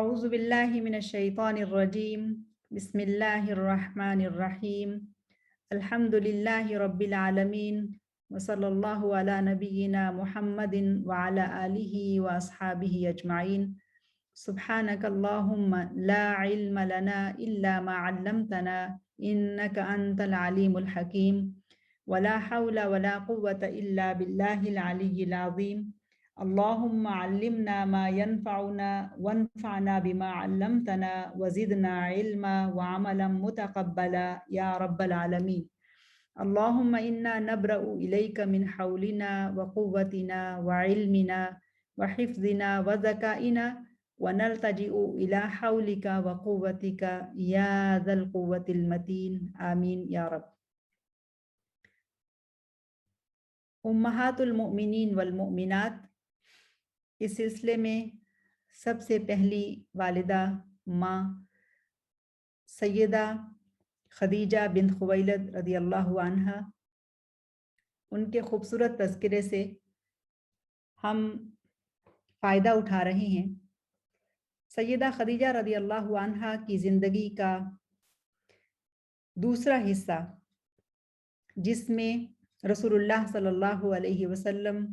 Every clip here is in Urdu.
اعوذ باللہ من الشیطان الرجیم بسم اللہ الرحمن الرحیم الحمد للہ رب العالمین وصلی اللہ علی نبینا محمد وعلی آلہ واصحابہ اجمعین سبحانک اللہم لا علم لنا الا ما علمتنا انک انت العلیم الحکیم ولا حول ولا قوة الا باللہ العلی العظیم اللہم علمنا ما ينفعنا وانفعنا بما علمتنا وزدنا علما وعملا متقبلا یا رب العالمین اللہم انا نبرأ الیک من حولنا وقوتنا وعلمنا وحفظنا وذکائنا ونلتجئ الى حولک وقوتک یا ذا القوة المتین آمین یا رب۔ امہات المؤمنین والمؤمنات، اس سلسلے میں سب سے پہلی والدہ ماں سیدہ خدیجہ بنت خویلد رضی اللہ عنہا، ان کے خوبصورت تذکرے سے ہم فائدہ اٹھا رہے ہیں۔ سیدہ خدیجہ رضی اللہ عنہا کی زندگی کا دوسرا حصہ، جس میں رسول اللہ صلی اللہ علیہ وسلم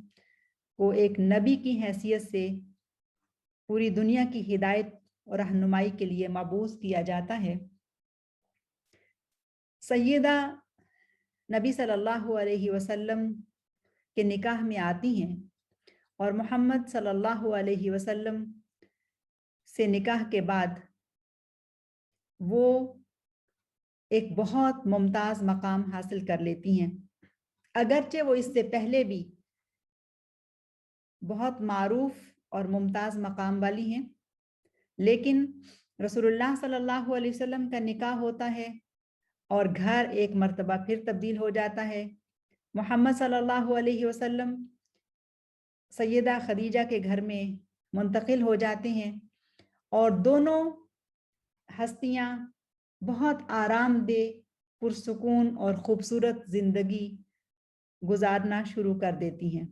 کو ایک نبی کی حیثیت سے پوری دنیا کی ہدایت اور رہنمائی کے لیے مبعوث کیا جاتا ہے، سیدہ نبی صلی اللہ علیہ وسلم کے نکاح میں آتی ہیں اور محمد صلی اللہ علیہ وسلم سے نکاح کے بعد وہ ایک بہت ممتاز مقام حاصل کر لیتی ہیں، اگرچہ وہ اس سے پہلے بھی بہت معروف اور ممتاز مقام والی ہیں، لیکن رسول اللہ صلی اللہ علیہ وسلم کا نکاح ہوتا ہے اور گھر ایک مرتبہ پھر تبدیل ہو جاتا ہے۔ محمد صلی اللہ علیہ وسلم سیدہ خدیجہ کے گھر میں منتقل ہو جاتے ہیں اور دونوں ہستیاں بہت آرام دہ، پرسکون اور خوبصورت زندگی گزارنا شروع کر دیتی ہیں۔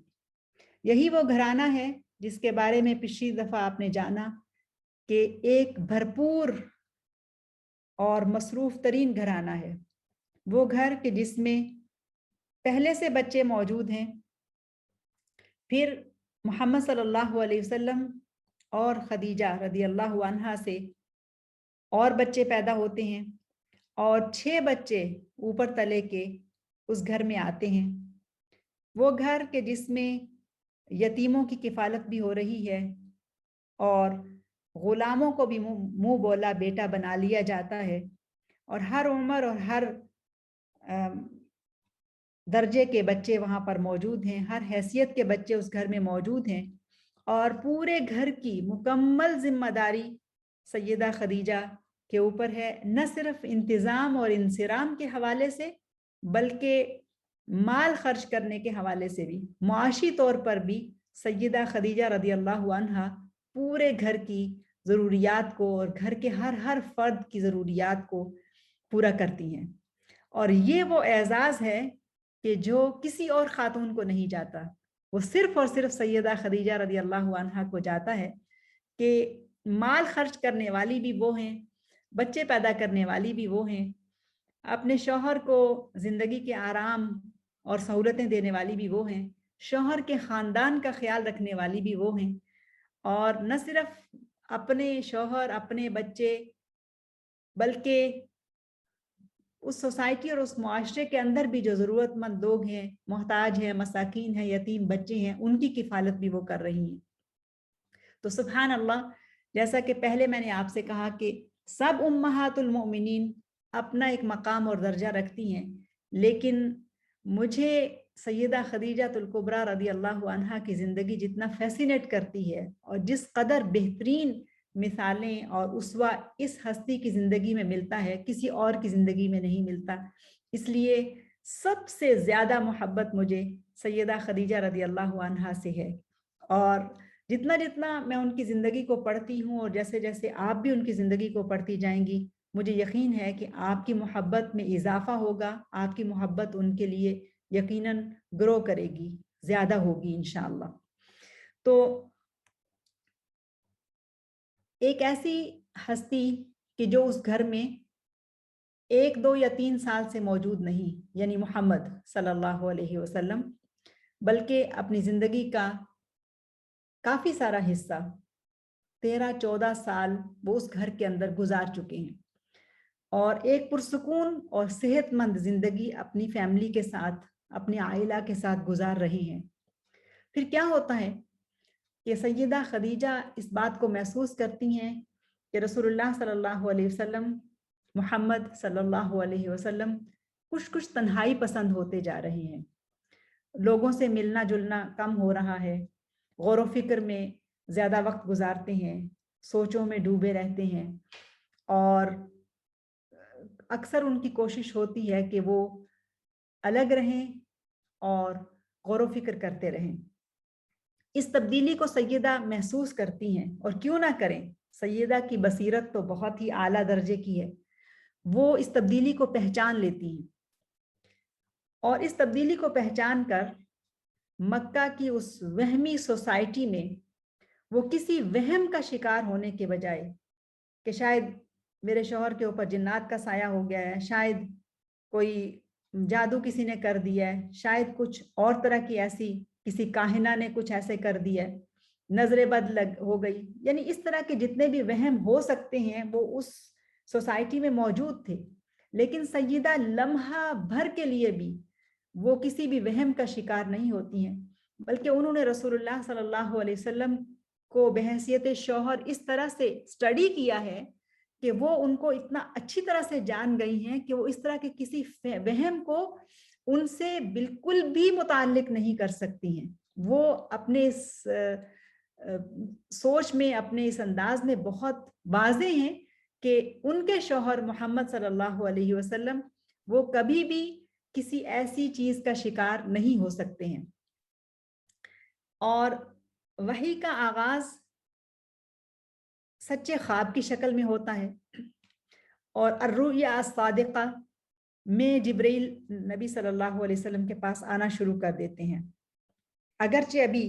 یہی وہ گھرانہ ہے جس کے بارے میں پچھلی دفعہ آپ نے جانا کہ ایک بھرپور اور مصروف ترین گھرانہ ہے، وہ گھر کہ جس میں پہلے سے بچے موجود ہیں، پھر محمد صلی اللہ علیہ وسلم اور خدیجہ رضی اللہ عنہا سے اور بچے پیدا ہوتے ہیں اور 6 بچے اوپر تلے کے اس گھر میں آتے ہیں۔ وہ گھر کہ جس میں یتیموں کی کفالت بھی ہو رہی ہے اور غلاموں کو بھی منہ بولا بیٹا بنا لیا جاتا ہے، اور ہر عمر اور ہر درجے کے بچے وہاں پر موجود ہیں، ہر حیثیت کے بچے اس گھر میں موجود ہیں، اور پورے گھر کی مکمل ذمہ داری سیدہ خدیجہ کے اوپر ہے، نہ صرف انتظام اور انصرام کے حوالے سے بلکہ مال خرچ کرنے کے حوالے سے بھی، معاشی طور پر بھی سیدہ خدیجہ رضی اللہ عنہا پورے گھر کی ضروریات کو اور گھر کے ہر فرد کی ضروریات کو پورا کرتی ہیں، اور یہ وہ اعزاز ہے کہ جو کسی اور خاتون کو نہیں جاتا، وہ صرف اور صرف سیدہ خدیجہ رضی اللہ عنہا کو جاتا ہے کہ مال خرچ کرنے والی بھی وہ ہیں، بچے پیدا کرنے والی بھی وہ ہیں، اپنے شوہر کو زندگی کے آرام اور سہولتیں دینے والی بھی وہ ہیں، شوہر کے خاندان کا خیال رکھنے والی بھی وہ ہیں، اور نہ صرف اپنے شوہر اپنے بچے بلکہ اس سوسائٹی اور اس معاشرے کے اندر بھی جو ضرورت مند لوگ ہیں، محتاج ہیں، مساکین ہیں، یتیم بچے ہیں، ان کی کفالت بھی وہ کر رہی ہیں۔ تو سبحان اللہ، جیسا کہ پہلے میں نے آپ سے کہا کہ سب امہات المؤمنین اپنا ایک مقام اور درجہ رکھتی ہیں، لیکن مجھے سیدہ خدیجہ الکبریٰ رضی اللہ عنہا کی زندگی جتنا فیسینیٹ کرتی ہے اور جس قدر بہترین مثالیں اور اسوہ اس ہستی کی زندگی میں ملتا ہے، کسی اور کی زندگی میں نہیں ملتا، اس لیے سب سے زیادہ محبت مجھے سیدہ خدیجہ رضی اللہ عنہا سے ہے، اور جتنا جتنا میں ان کی زندگی کو پڑھتی ہوں اور جیسے جیسے آپ بھی ان کی زندگی کو پڑھتی جائیں گی، مجھے یقین ہے کہ آپ کی محبت میں اضافہ ہوگا، آپ کی محبت ان کے لیے یقیناً گرو کرے گی، زیادہ ہوگی انشاءاللہ۔ تو ایک ایسی ہستی کہ جو اس گھر میں 1 2 یا 3 سال سے موجود نہیں، یعنی محمد صلی اللہ علیہ وسلم، بلکہ اپنی زندگی کا کافی سارا حصہ 13 14 سال وہ اس گھر کے اندر گزار چکے ہیں، اور ایک پرسکون اور صحت مند زندگی اپنی فیملی کے ساتھ، اپنے عائلہ کے ساتھ گزار رہے ہیں۔ پھر کیا ہوتا ہے کہ سیدہ خدیجہ اس بات کو محسوس کرتی ہیں کہ رسول اللہ صلی اللہ علیہ وسلم، محمد صلی اللہ علیہ وسلم کچھ تنہائی پسند ہوتے جا رہے ہیں، لوگوں سے ملنا جلنا کم ہو رہا ہے، غور و فکر میں زیادہ وقت گزارتے ہیں، سوچوں میں ڈوبے رہتے ہیں، اور اکثر ان کی کوشش ہوتی ہے کہ وہ الگ رہیں اور غور و فکر کرتے رہیں۔ اس تبدیلی کو سیدہ محسوس کرتی ہیں، اور کیوں نہ کریں، سیدہ کی بصیرت تو بہت ہی اعلیٰ درجے کی ہے، وہ اس تبدیلی کو پہچان لیتی ہیں، اور اس تبدیلی کو پہچان کر مکہ کی اس وہمی سوسائٹی میں وہ کسی وہم کا شکار ہونے کے بجائے کہ شاید میرے شوہر کے اوپر جنات کا سایہ ہو گیا ہے، شاید کوئی جادو کسی نے کر دیا ہے، شاید کچھ اور طرح کی ایسی کسی کاہنہ نے کچھ ایسے کر دیا ہے، نظر بد ہو گئی، یعنی اس طرح کے جتنے بھی وہم ہو سکتے ہیں وہ اس سوسائٹی میں موجود تھے، لیکن سیدہ لمحہ بھر کے لیے بھی وہ کسی بھی وہم کا شکار نہیں ہوتی ہیں، بلکہ انہوں نے رسول اللہ صلی اللہ علیہ وسلم کو بحیثیت شوہر اس طرح سے اسٹڈی کیا ہے کہ وہ ان کو اتنا اچھی طرح سے جان گئی ہیں کہ وہ اس طرح کے کسی وہم کو ان سے بالکل بھی متعلق نہیں کر سکتی ہیں۔ وہ اپنے اس سوچ میں، اپنے اس انداز میں بہت واضح ہیں کہ ان کے شوہر محمد صلی اللہ علیہ وسلم وہ کبھی بھی کسی ایسی چیز کا شکار نہیں ہو سکتے ہیں۔ اور وحی کا آغاز سچے خواب کی شکل میں ہوتا ہے، اور الرؤیا الصادقہ میں جبرائیل نبی صلی اللہ علیہ وسلم کے پاس آنا شروع کر دیتے ہیں، اگرچہ ابھی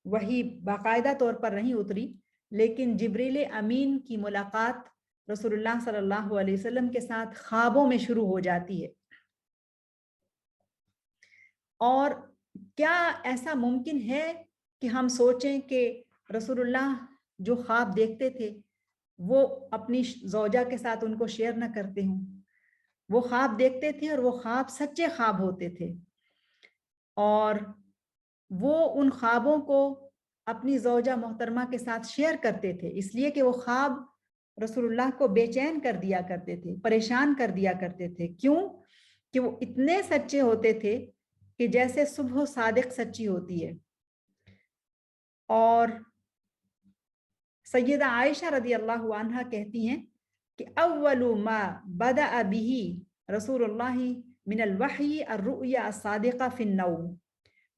وحی باقاعدہ طور پر نہیں اتری، لیکن جبرائیل امین کی ملاقات رسول اللہ صلی اللہ علیہ وسلم کے ساتھ خوابوں میں شروع ہو جاتی ہے۔ اور کیا ایسا ممکن ہے کہ ہم سوچیں کہ رسول اللہ جو خواب دیکھتے تھے وہ اپنی زوجہ کے ساتھ ان کو شیئر نہ کرتے ہوں؟ وہ خواب دیکھتے تھے اور وہ خواب سچے خواب ہوتے تھے، اور وہ ان خوابوں کو اپنی زوجہ محترمہ کے ساتھ شیئر کرتے تھے، اس لیے کہ وہ خواب رسول اللہ کو بے چین کر دیا کرتے تھے، پریشان کر دیا کرتے تھے۔ کیوں؟ کہ وہ اتنے سچے ہوتے تھے کہ جیسے صبح صادق سچی ہوتی ہے۔ اور سیدہ عائشہ رضی اللہ عنہا کہتی ہیں کہ اول ما بدأ به رسول اللہ من الوحی الرؤیا الصادقہ فی النوم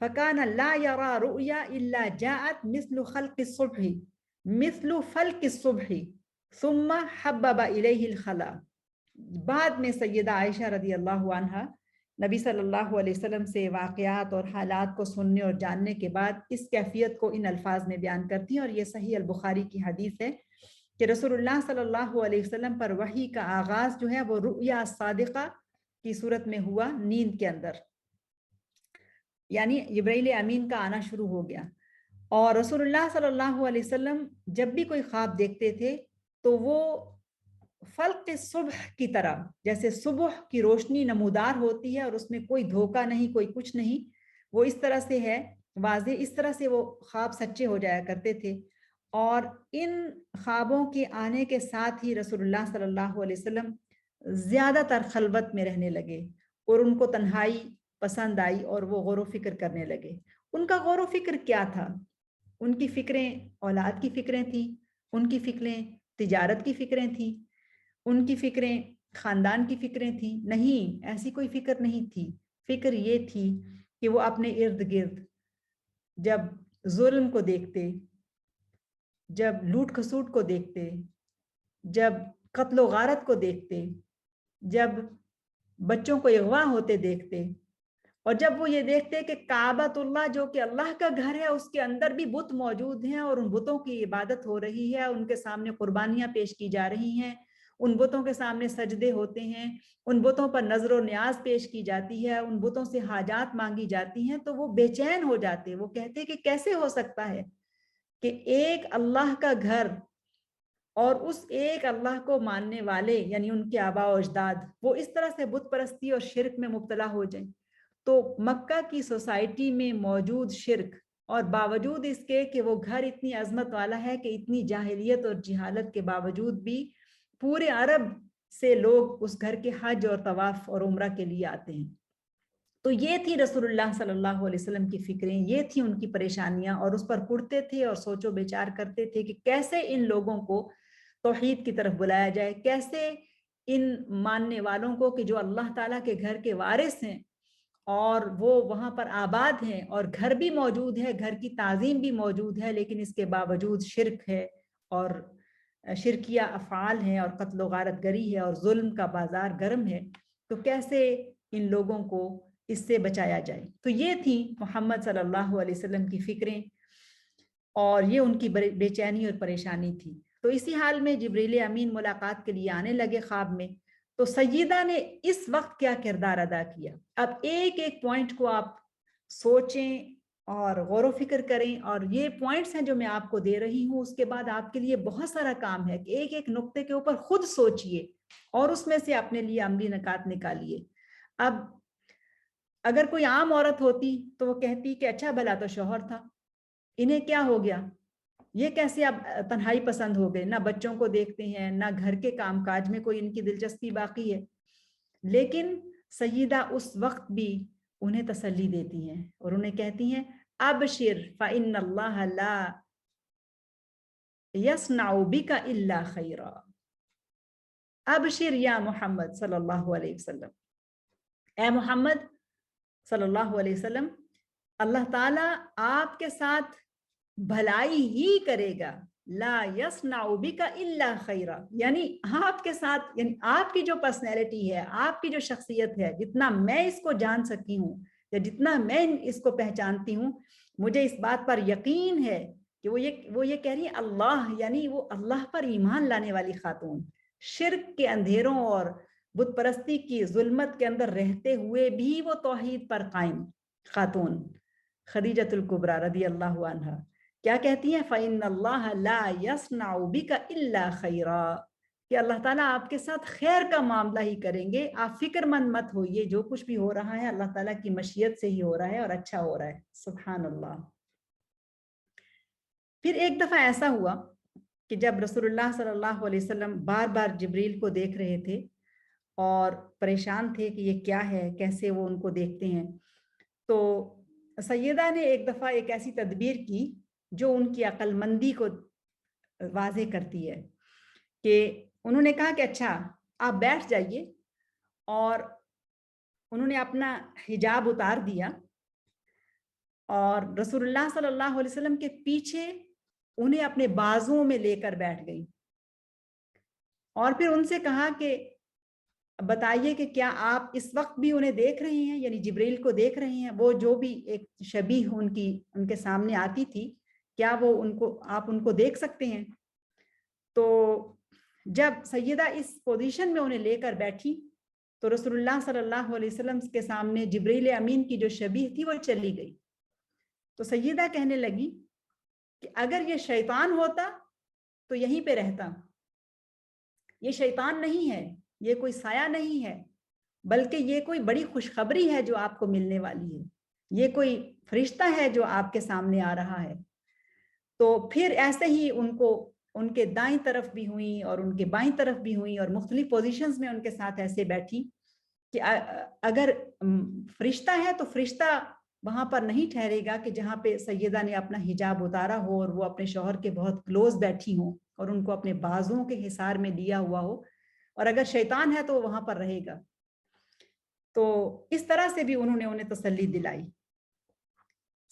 فکان لا یرا رؤیا الا جاءت مثل خلق الصبح مثل فلق الصبح ثم حبب الیہ الخلا۔ بعد میں سیدہ عائشہ رضی اللہ عنہا نبی صلی اللہ علیہ وسلم سے واقعات اور حالات کو سننے اور جاننے کے بعد اس کیفیت کو ان الفاظ میں بیان کرتی ہیں، اور یہ صحیح البخاری کی حدیث ہے کہ رسول اللہ صلی اللہ علیہ وسلم پر وحی کا آغاز جو ہے وہ رؤیا صادقہ کی صورت میں ہوا، نیند کے اندر، یعنی جبرائیل امین کا آنا شروع ہو گیا۔ اور رسول اللہ صلی اللہ علیہ وسلم جب بھی کوئی خواب دیکھتے تھے تو وہ فلق صبح کی طرح، جیسے صبح کی روشنی نمودار ہوتی ہے اور اس میں کوئی دھوکہ نہیں، کوئی کچھ نہیں، وہ اس طرح سے ہے واضح، اس طرح سے وہ خواب سچے ہو جایا کرتے تھے۔ اور ان خوابوں کے آنے کے ساتھ ہی رسول اللہ صلی اللہ علیہ وسلم زیادہ تر خلوت میں رہنے لگے، اور ان کو تنہائی پسند آئی اور وہ غور و فکر کرنے لگے۔ ان کا غور و فکر کیا تھا؟ ان کی فکریں اولاد کی فکریں تھیں، ان کی فکریں تجارت کی فکریں تھیں، ان کی فکریں خاندان کی فکریں تھیں؟ نہیں، ایسی کوئی فکر نہیں تھی۔ فکر یہ تھی کہ وہ اپنے ارد گرد جب ظلم کو دیکھتے، جب لوٹ کھسوٹ کو دیکھتے، جب قتل و غارت کو دیکھتے، جب بچوں کو اغوا ہوتے دیکھتے، اور جب وہ یہ دیکھتے کہ کعبۃ اللہ جو کہ اللہ کا گھر ہے اس کے اندر بھی بت موجود ہیں اور ان بتوں کی عبادت ہو رہی ہے، ان کے سامنے قربانیاں پیش کی جا رہی ہیں، ان بتوں کے سامنے سجدے ہوتے ہیں، ان بتوں پر نظر و نیاز پیش کی جاتی ہے، ان بتوں سے حاجات مانگی جاتی ہیں، تو وہ بے چین ہو جاتے، وہ کہتے کہ کیسے ہو سکتا ہے کہ ایک اللہ کا گھر اور اس ایک اللہ کو ماننے والے یعنی ان کے آباء و اجداد وہ اس طرح سے بت پرستی اور شرک میں مبتلا ہو جائیں۔ تو مکہ کی سوسائٹی میں موجود شرک، اور باوجود اس کے کہ وہ گھر اتنی عظمت والا ہے کہ اتنی جاہلیت اور جہالت کے باوجود بھی پورے عرب سے لوگ اس گھر کے حج اور طواف اور عمرہ کے لیے آتے ہیں۔ تو یہ تھی رسول اللہ صلی اللہ علیہ وسلم کی فکریں، یہ تھی ان کی پریشانیاں، اور اس پر پڑھتے تھے اور سوچ و بچار کرتے تھے کہ کیسے ان لوگوں کو توحید کی طرف بلایا جائے، کیسے ان ماننے والوں کو کہ جو اللہ تعالیٰ کے گھر کے وارث ہیں اور وہ وہاں پر آباد ہیں اور گھر بھی موجود ہے، گھر کی تعظیم بھی موجود ہے، لیکن اس کے باوجود شرک ہے اور شرکیہ افعال ہیں اور قتل و غارت گری ہے اور ظلم کا بازار گرم ہے، تو کیسے ان لوگوں کو اس سے بچایا جائے۔ تو یہ تھی محمد صلی اللہ علیہ وسلم کی فکریں اور یہ ان کی بے چینی اور پریشانی تھی۔ تو اسی حال میں جبریل امین ملاقات کے لیے آنے لگے خواب میں۔ تو سیدہ نے اس وقت کیا کردار ادا کیا؟ اب ایک ایک پوائنٹ کو آپ سوچیں اور غور و فکر کریں، اور یہ پوائنٹس ہیں جو میں آپ کو دے رہی ہوں، اس کے بعد آپ کے لیے بہت سارا کام ہے کہ ایک ایک نقطے کے اوپر خود سوچئے اور اس میں سے اپنے لیے عملی نکات نکالیے۔ اب اگر کوئی عام عورت ہوتی تو وہ کہتی کہ اچھا بھلا تو شوہر تھا، انہیں کیا ہو گیا، یہ کیسے اب تنہائی پسند ہو گئے، نہ بچوں کو دیکھتے ہیں، نہ گھر کے کام کاج میں کوئی ان کی دلچسپی باقی ہے۔ لیکن سیدہ اس وقت بھی انہیں تسلی دیتی ہیں اور انہیں کہتی ہیں ابشر فإن اللہ لا یصنع بک الا خیرا، ابشر یا محمد صلی اللہ علیہ وسلم، اے محمد صلی اللہ علیہ وسلم، اللہ تعالیٰ آپ کے ساتھ بھلائی ہی کرے گا، لا یصنع بک الا خیرا، یعنی آپ کے ساتھ، یعنی آپ کی جو پرسنالٹی ہے، آپ کی جو شخصیت ہے، جتنا میں اس کو جان سکی ہوں یا جتنا میں اس کو پہچانتی ہوں، مجھے اس بات پر یقین ہے کہ وہ یہ کہہ رہی ہے اللہ، یعنی وہ اللہ پر ایمان لانے والی خاتون، شرک کے اندھیروں اور بت پرستی کی ظلمت کے اندر رہتے ہوئے بھی وہ توحید پر قائم خاتون خدیجۃ الکبریٰ رضی اللہ عنہا کیا کہتی ہیں؟ فَإِنَّ اللَّهَ لَا يَصْنَعُ بِكَ إِلَّا خَيْرًا، کہ اللہ تعالیٰ آپ کے ساتھ خیر کا معاملہ ہی کریں گے، آپ فکر مند مت ہوئیے، جو کچھ بھی ہو رہا ہے اللہ تعالیٰ کی مشیت سے ہی ہو رہا ہے اور اچھا ہو رہا ہے۔ سبحان اللہ۔ پھر ایک دفعہ ایسا ہوا کہ جب رسول اللہ صلی اللہ علیہ وسلم بار بار جبریل کو دیکھ رہے تھے اور پریشان تھے کہ یہ کیا ہے، کیسے وہ ان کو دیکھتے ہیں، تو سیدہ نے ایک دفعہ ایک ایسی تدبیر کی جو ان کی عقل مندی کو واضح کرتی ہے، کہ انہوں نے کہا کہ اچھا آپ بیٹھ جائیے، اور انہوں نے اپنا حجاب اتار دیا اور رسول اللہ صلی اللہ علیہ وسلم کے پیچھے انہیں اپنے بازوؤں میں لے کر بیٹھ گئی، اور پھر ان سے کہا کہ بتائیے کہ کیا آپ اس وقت بھی انہیں دیکھ رہی ہیں، یعنی جبریل کو دیکھ رہی ہیں، وہ جو بھی ایک شبیہ ان کے سامنے آتی تھی، کیا وہ آپ ان کو دیکھ سکتے ہیں؟ تو جب سیدہ اس پوزیشن میں انہیں لے کر بیٹھی تو رسول اللہ صلی اللہ علیہ وسلم کے سامنے جبریل امین کی جو شبیہ تھی وہ چلی گئی۔ تو سیدہ کہنے لگی کہ اگر یہ شیطان ہوتا تو یہیں پہ رہتا، یہ شیطان نہیں ہے، یہ کوئی سایہ نہیں ہے، بلکہ یہ کوئی بڑی خوشخبری ہے جو آپ کو ملنے والی ہے، یہ کوئی فرشتہ ہے جو آپ کے سامنے آ رہا ہے۔ تو پھر ایسے ہی ان کے دائیں طرف بھی ہوئیں اور ان کے بائیں طرف بھی ہوئیں اور مختلف پوزیشنز میں ان کے ساتھ ایسے بیٹھی کہ اگر فرشتہ ہے تو فرشتہ وہاں پر نہیں ٹھہرے گا کہ جہاں پہ سیدہ نے اپنا حجاب اتارا ہو اور وہ اپنے شوہر کے بہت کلوز بیٹھی ہوں اور ان کو اپنے بازوؤں کے حصار میں لیا ہوا ہو، اور اگر شیطان ہے تو وہ وہاں پر رہے گا۔ تو اس طرح سے بھی انہیں تسلی دلائی۔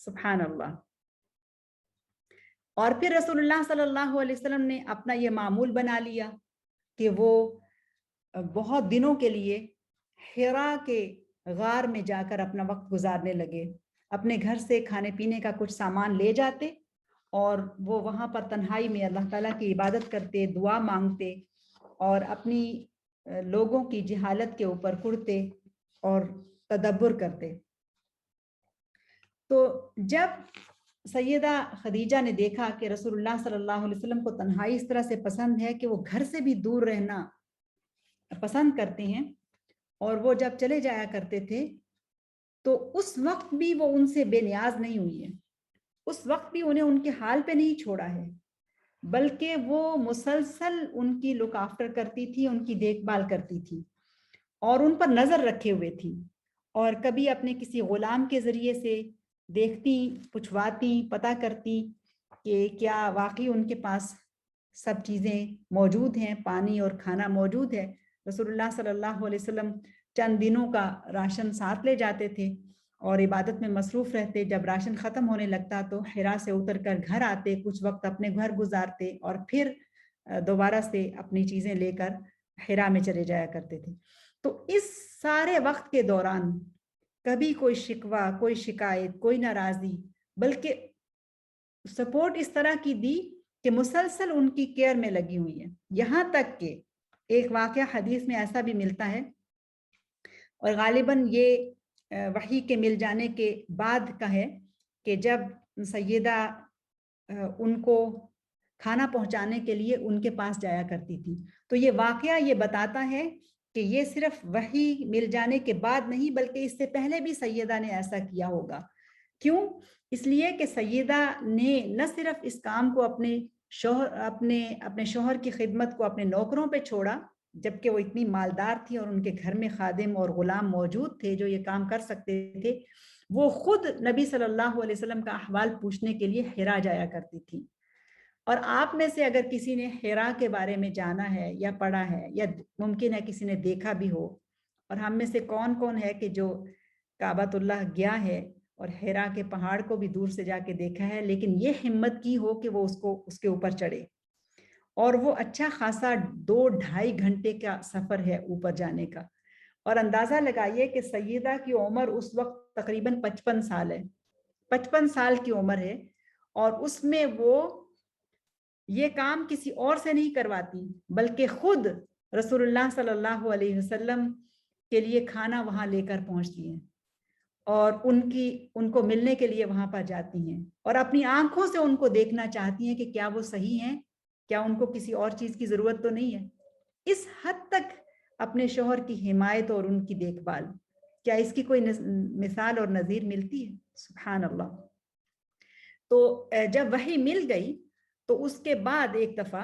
سبحان اللہ۔ اور پھر رسول اللہ صلی اللہ علیہ وسلم نے اپنا یہ معمول بنا لیا کہ وہ بہت دنوں کے لیے حرا کے غار میں جا کر اپنا وقت گزارنے لگے. اپنے گھر سے کھانے پینے کا کچھ سامان لے جاتے اور وہ وہاں پر تنہائی میں اللہ تعالیٰ کی عبادت کرتے, دعا مانگتے اور اپنی لوگوں کی جہالت کے اوپر کڑتے اور تدبر کرتے. تو جب سیدہ خدیجہ نے دیکھا کہ رسول اللہ صلی اللہ علیہ وسلم کو تنہائی اس طرح سے پسند ہے کہ وہ گھر سے بھی دور رہنا پسند کرتے ہیں اور وہ جب چلے جایا کرتے تھے تو اس وقت بھی وہ ان سے بے نیاز نہیں ہوئی ہے, اس وقت بھی انہیں ان کے حال پہ نہیں چھوڑا ہے, بلکہ وہ مسلسل ان کی لک آفٹر کرتی تھی, ان کی دیکھ بھال کرتی تھی اور ان پر نظر رکھے ہوئے تھی. اور کبھی اپنے کسی غلام کے ذریعے سے دیکھتی, پوچھواتی, پتہ کرتی کہ کیا واقعی ان کے پاس سب چیزیں موجود ہیں, پانی اور کھانا موجود ہے. رسول اللہ صلی اللہ علیہ وسلم چند دنوں کا راشن ساتھ لے جاتے تھے اور عبادت میں مصروف رہتے. جب راشن ختم ہونے لگتا تو حرا سے اتر کر گھر آتے, کچھ وقت اپنے گھر گزارتے اور پھر دوبارہ سے اپنی چیزیں لے کر حرا میں چلے جایا کرتے تھے. تو اس سارے وقت کے دوران کبھی کوئی شکوہ, کوئی شکایت, کوئی ناراضی, بلکہ سپورٹ اس طرح کی دی کہ مسلسل ان کی کیئر میں لگی ہوئی ہے. یہاں تک کہ ایک واقعہ حدیث میں ایسا بھی ملتا ہے اور غالباً یہ وحی کے مل جانے کے بعد کا ہے کہ جب سیدہ ان کو کھانا پہنچانے کے لیے ان کے پاس جایا کرتی تھی, تو یہ واقعہ یہ بتاتا ہے کہ یہ صرف وحی مل جانے کے بعد نہیں بلکہ اس سے پہلے بھی سیدہ نے ایسا کیا ہوگا. کیوں؟ اس لیے کہ سیدہ نے نہ صرف اس کام کو اپنے شوہر کی خدمت کو اپنے نوکروں پہ چھوڑا, جبکہ وہ اتنی مالدار تھی اور ان کے گھر میں خادم اور غلام موجود تھے جو یہ کام کر سکتے تھے, وہ خود نبی صلی اللہ علیہ وسلم کا احوال پوچھنے کے لیے حرا جایا کرتی تھی. اور آپ میں سے اگر کسی نے حرا کے بارے میں جانا ہے یا پڑھا ہے یا ممکن ہے کسی نے دیکھا بھی ہو, اور ہم میں سے کون کون ہے کہ جو کعبۃ اللہ گیا ہے اور حرا کے پہاڑ کو بھی دور سے جا کے دیکھا ہے, لیکن یہ ہمت کی ہو کہ وہ اس کے اوپر چڑھے, اور وہ اچھا خاصا 2-2.5 گھنٹے کا سفر ہے اوپر جانے کا. اور اندازہ لگائیے کہ سیدہ کی عمر اس وقت تقریباً 55 سال ہے, 55 سال کی عمر ہے, اور اس میں وہ یہ کام کسی اور سے نہیں کرواتی بلکہ خود رسول اللہ صلی اللہ علیہ وسلم کے لیے کھانا وہاں لے کر پہنچتی ہیں اور ان کو ملنے کے لیے وہاں پر جاتی ہیں اور اپنی آنکھوں سے ان کو دیکھنا چاہتی ہیں کہ کیا وہ صحیح ہیں, کیا ان کو کسی اور چیز کی ضرورت تو نہیں ہے. اس حد تک اپنے شوہر کی حمایت اور ان کی دیکھ بھال, کیا اس کی کوئی مثال اور نظیر ملتی ہے؟ سبحان اللہ. تو جب وحی مل گئی تو اس کے بعد ایک دفعہ,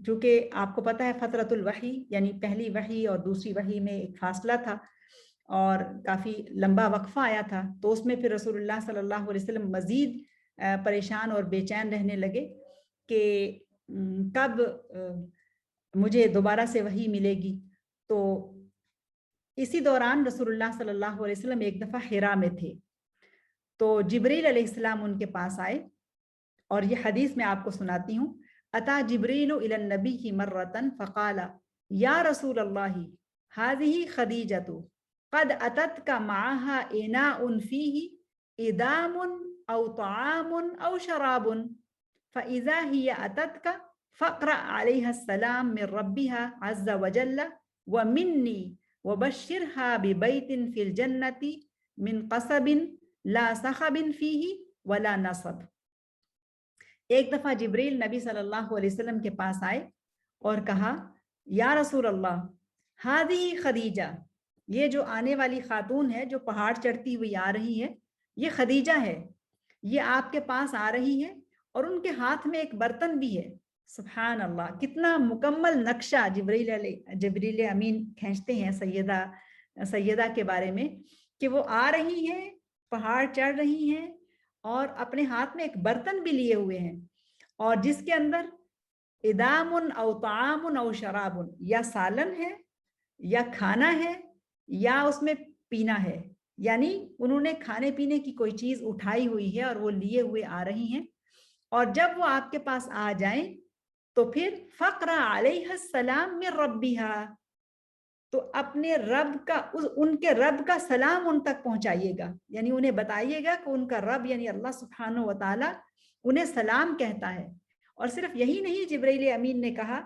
چونکہ آپ کو پتہ ہے فترۃ الوحی یعنی پہلی وحی اور دوسری وحی میں ایک فاصلہ تھا اور کافی لمبا وقفہ آیا تھا, تو اس میں پھر رسول اللہ صلی اللہ علیہ وسلم مزید پریشان اور بے چین رہنے لگے کہ کب مجھے دوبارہ سے وحی ملے گی. تو اسی دوران رسول اللہ صلی اللہ علیہ وسلم ایک دفعہ حرا میں تھے, تو جبریل علیہ السلام ان کے پاس آئے, اور یہ حدیث میں آپ کو سناتی ہوں. اتا جبریل الی النبی مرۃ فقال یا رسول اللہ هذه خدیجۃ قد اتتک معها اناء فیہ ادام او طعام او شراب فاذا هی اتتک فاقرأ علیها السلام من ربها عز وجل ومنی وبشرها ببیت فی الجنة من قصب لا صخب فیہ ولا نصب. ایک دفعہ جبریل نبی صلی اللہ علیہ وسلم کے پاس آئے اور کہا یا رسول اللہ ہادی خدیجہ, یہ جو آنے والی خاتون ہے جو پہاڑ چڑھتی ہوئی آ رہی ہے یہ خدیجہ ہے, یہ آپ کے پاس آ رہی ہے اور ان کے ہاتھ میں ایک برتن بھی ہے. سبحان اللہ, کتنا مکمل نقشہ جبریل امین کھینچتے ہیں سیدہ کے بارے میں کہ وہ آ رہی ہیں, پہاڑ چڑھ رہی ہیں اور اپنے ہاتھ میں ایک برتن بھی لیے ہوئے ہیں اور جس کے اندر ادام او طعام او شراب, یا سالن ہے یا کھانا ہے یا اس میں پینا ہے, یعنی انہوں نے کھانے پینے کی کوئی چیز اٹھائی ہوئی ہے اور وہ لیے ہوئے آ رہی ہیں. اور جب وہ آپ کے پاس آ جائیں تو پھر فقرا علیہ السلام من ربها, تو اپنے رب کا ان کے رب کا سلام ان تک پہنچائیے گا، یعنی انہیں بتائیے گا کہ ان کا رب یعنی اللہ سبحانہ و تعالی انہیں سلام کہتا ہے۔ اور صرف یہی نہیں، جبرائیل امین نے کہا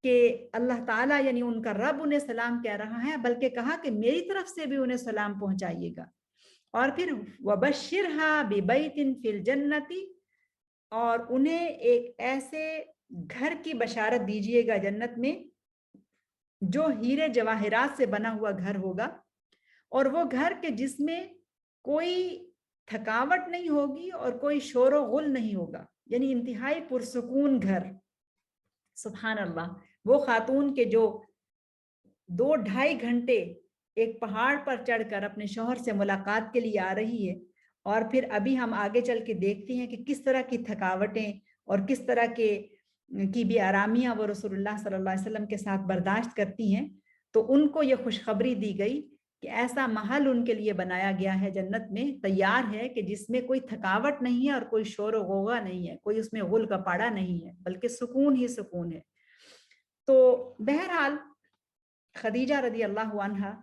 کہ اللہ تعالیٰ یعنی ان کا رب انہیں سلام کہہ رہا ہے، بلکہ کہا کہ میری طرف سے بھی انہیں سلام پہنچائیے گا۔ اور پھر وَبَشِّرْهَا بِبَيْتٍ فِي الْجَنَّةِ، اور انہیں ایک ایسے گھر کی بشارت دیجیے گا جنت میں جو ہیرے جواہرات سے بنا ہوا گھر ہوگا، اور وہ گھر کے جس میں کوئی تھکاوٹ نہیں ہوگی اور کوئی شور و غل نہیں ہوگا، یعنی انتہائی پرسکون گھر۔ سبحان اللہ، وہ خاتون کے جو 2-2.5 گھنٹے ایک پہاڑ پر چڑھ کر اپنے شوہر سے ملاقات کے لیے آ رہی ہے، اور پھر ابھی ہم آگے چل کے دیکھتے ہیں کہ کس طرح کی تھکاوٹیں اور کس طرح کی بھی آرامیاں وہ رسول اللہ صلی اللہ علیہ وسلم کے ساتھ برداشت کرتی ہیں۔ تو ان کو یہ خوشخبری دی گئی کہ ایسا محل ان کے لیے بنایا گیا ہے جنت میں، تیار ہے، کہ جس میں کوئی تھکاوٹ نہیں ہے اور کوئی شور و غوغا نہیں ہے، کوئی اس میں غل کا پاڑا نہیں ہے، بلکہ سکون ہی سکون ہے۔ تو بہرحال خدیجہ رضی اللہ عنہا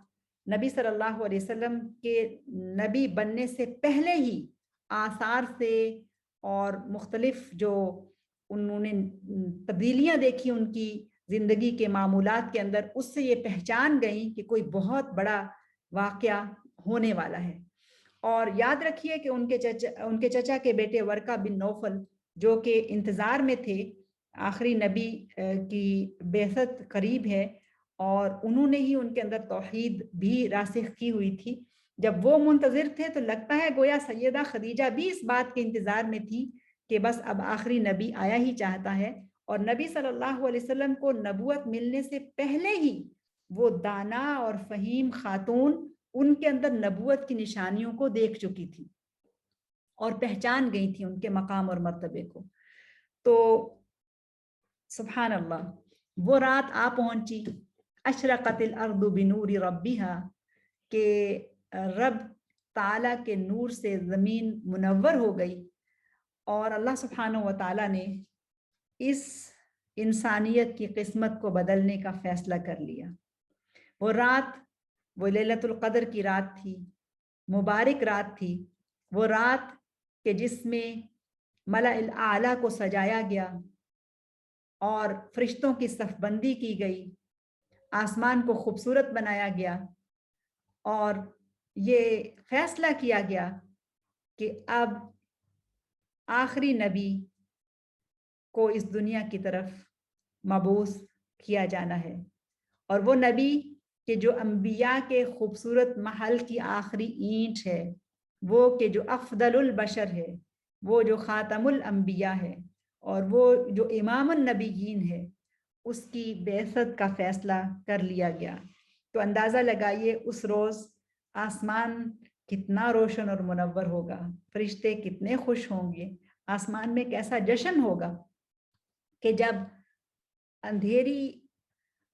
نبی صلی اللہ علیہ وسلم کے نبی بننے سے پہلے ہی آثار سے اور مختلف جو انہوں نے تبدیلیاں دیکھی ان کی زندگی کے معمولات کے اندر، اس سے یہ پہچان گئیں کہ کوئی بہت بڑا واقعہ ہونے والا ہے۔ اور یاد رکھیے کہ ان کے چچا کے بیٹے ورقہ بن نوفل جو کہ انتظار میں تھے، آخری نبی کی بعثت قریب ہے، اور انہوں نے ہی ان کے اندر توحید بھی راسخ کی ہوئی تھی، جب وہ منتظر تھے تو لگتا ہے گویا سیدہ خدیجہ بھی اس بات کے انتظار میں تھی کہ بس اب آخری نبی آیا ہی چاہتا ہے۔ اور نبی صلی اللہ علیہ وسلم کو نبوت ملنے سے پہلے ہی وہ دانا اور فہیم خاتون ان کے اندر نبوت کی نشانیوں کو دیکھ چکی تھی اور پہچان گئی تھی ان کے مقام اور مرتبے کو۔ تو سبحان اللہ، وہ رات آ پہنچی، اشرقت الارض بنور ربها، کہ رب تعالیٰ کے نور سے زمین منور ہو گئی، اور اللہ سبحانہ و تعالیٰ نے اس انسانیت کی قسمت کو بدلنے کا فیصلہ کر لیا۔ وہ رات، وہ لیلۃ القدر کی رات تھی، مبارک رات تھی، وہ رات کہ جس میں ملأ الاعلیٰ کو سجایا گیا اور فرشتوں کی صف بندی کی گئی، آسمان کو خوبصورت بنایا گیا، اور یہ فیصلہ کیا گیا کہ اب آخری نبی کو اس دنیا کی طرف مبعوث کیا جانا ہے، اور وہ نبی کہ جو انبیاء کے خوبصورت محل کی آخری اینٹ ہے، وہ کہ جو افضل البشر ہے، وہ جو خاتم الانبیاء ہے، اور وہ جو امام النبیین ہے، اس کی بعثت کا فیصلہ کر لیا گیا۔ تو اندازہ لگائیے اس روز آسمان کتنا روشن اور منور ہوگا، فرشتے کتنے خوش ہوں گے، آسمان میں کیسا جشن ہوگا کہ جب اندھیری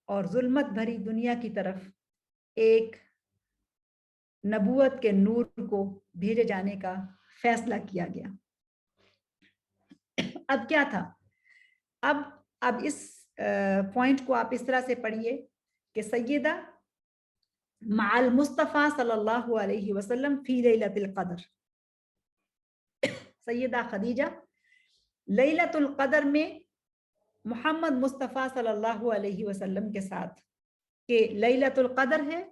اور ظلمت بھری دنیا کی طرف ایک نبوت کے نور کو بھیجے جانے کا فیصلہ کیا گیا۔ اب کیا تھا؟ اب اس پوائنٹ کو آپ اس طرح سے پڑھیے کہ سیدہ مع المصطفیٰ صلی اللہ علیہ وسلم فی لیلۃ القدر، سیدہ خدیجہ لیلۃ القدر میں محمد مصطفیٰ صلی اللہ علیہ وسلم کے ساتھ، کہ لیلۃ القدر ہے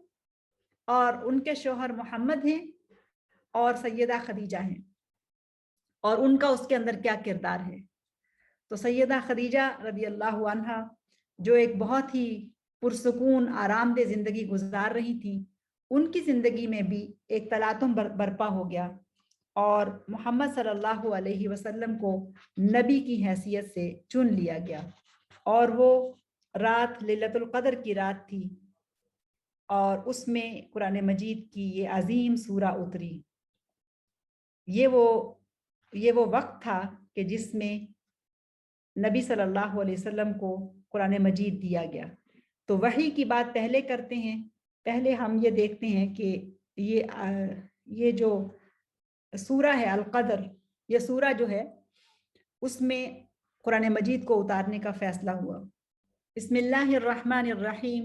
اور ان کے شوہر محمد ہیں اور سیدہ خدیجہ ہیں، اور ان کا اس کے اندر کیا کردار ہے۔ تو سیدہ خدیجہ رضی اللہ عنہا جو ایک بہت ہی پرسکون آرام دہ زندگی گزار رہی تھی، ان کی زندگی میں بھی ایک تلاطم برپا ہو گیا، اور محمد صلی اللہ علیہ وسلم کو نبی کی حیثیت سے چن لیا گیا، اور وہ رات لیلۃ القدر کی رات تھی، اور اس میں قرآن مجید کی یہ عظیم سورہ اتری۔ یہ وہ وقت تھا کہ جس میں نبی صلی اللہ علیہ وسلم کو قرآن مجید دیا گیا۔ تو وحی کی بات پہلے کرتے ہیں، پہلے ہم یہ دیکھتے ہیں کہ یہ جو سورہ ہے القدر، یہ سورہ جو ہے اس میں قرآن مجید کو اتارنے کا فیصلہ ہوا۔ بسم اللہ الرحمن الرحیم،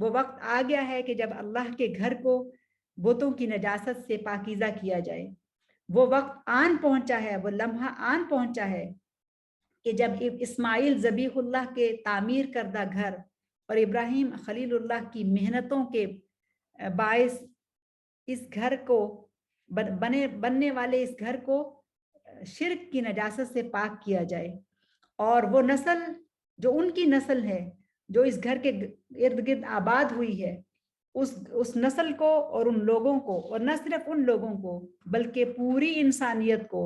وہ وقت آ گیا ہے کہ جب اللہ کے گھر کو بتوں کی نجاست سے پاکیزہ کیا جائے. وہ وقت آن پہنچا ہے, وہ لمحہ آن پہنچا ہے کہ جب اسماعیل ذبیح اللہ کے تعمیر کردہ گھر اور ابراہیم خلیل اللہ کی محنتوں کے باعث اس گھر کو بننے والے اس گھر کو شرک کی نجاست سے پاک کیا جائے, اور وہ نسل جو ان کی نسل ہے جو اس گھر کے ارد گرد آباد ہوئی ہے, اس نسل کو اور ان لوگوں کو, اور نہ صرف ان لوگوں کو بلکہ پوری انسانیت کو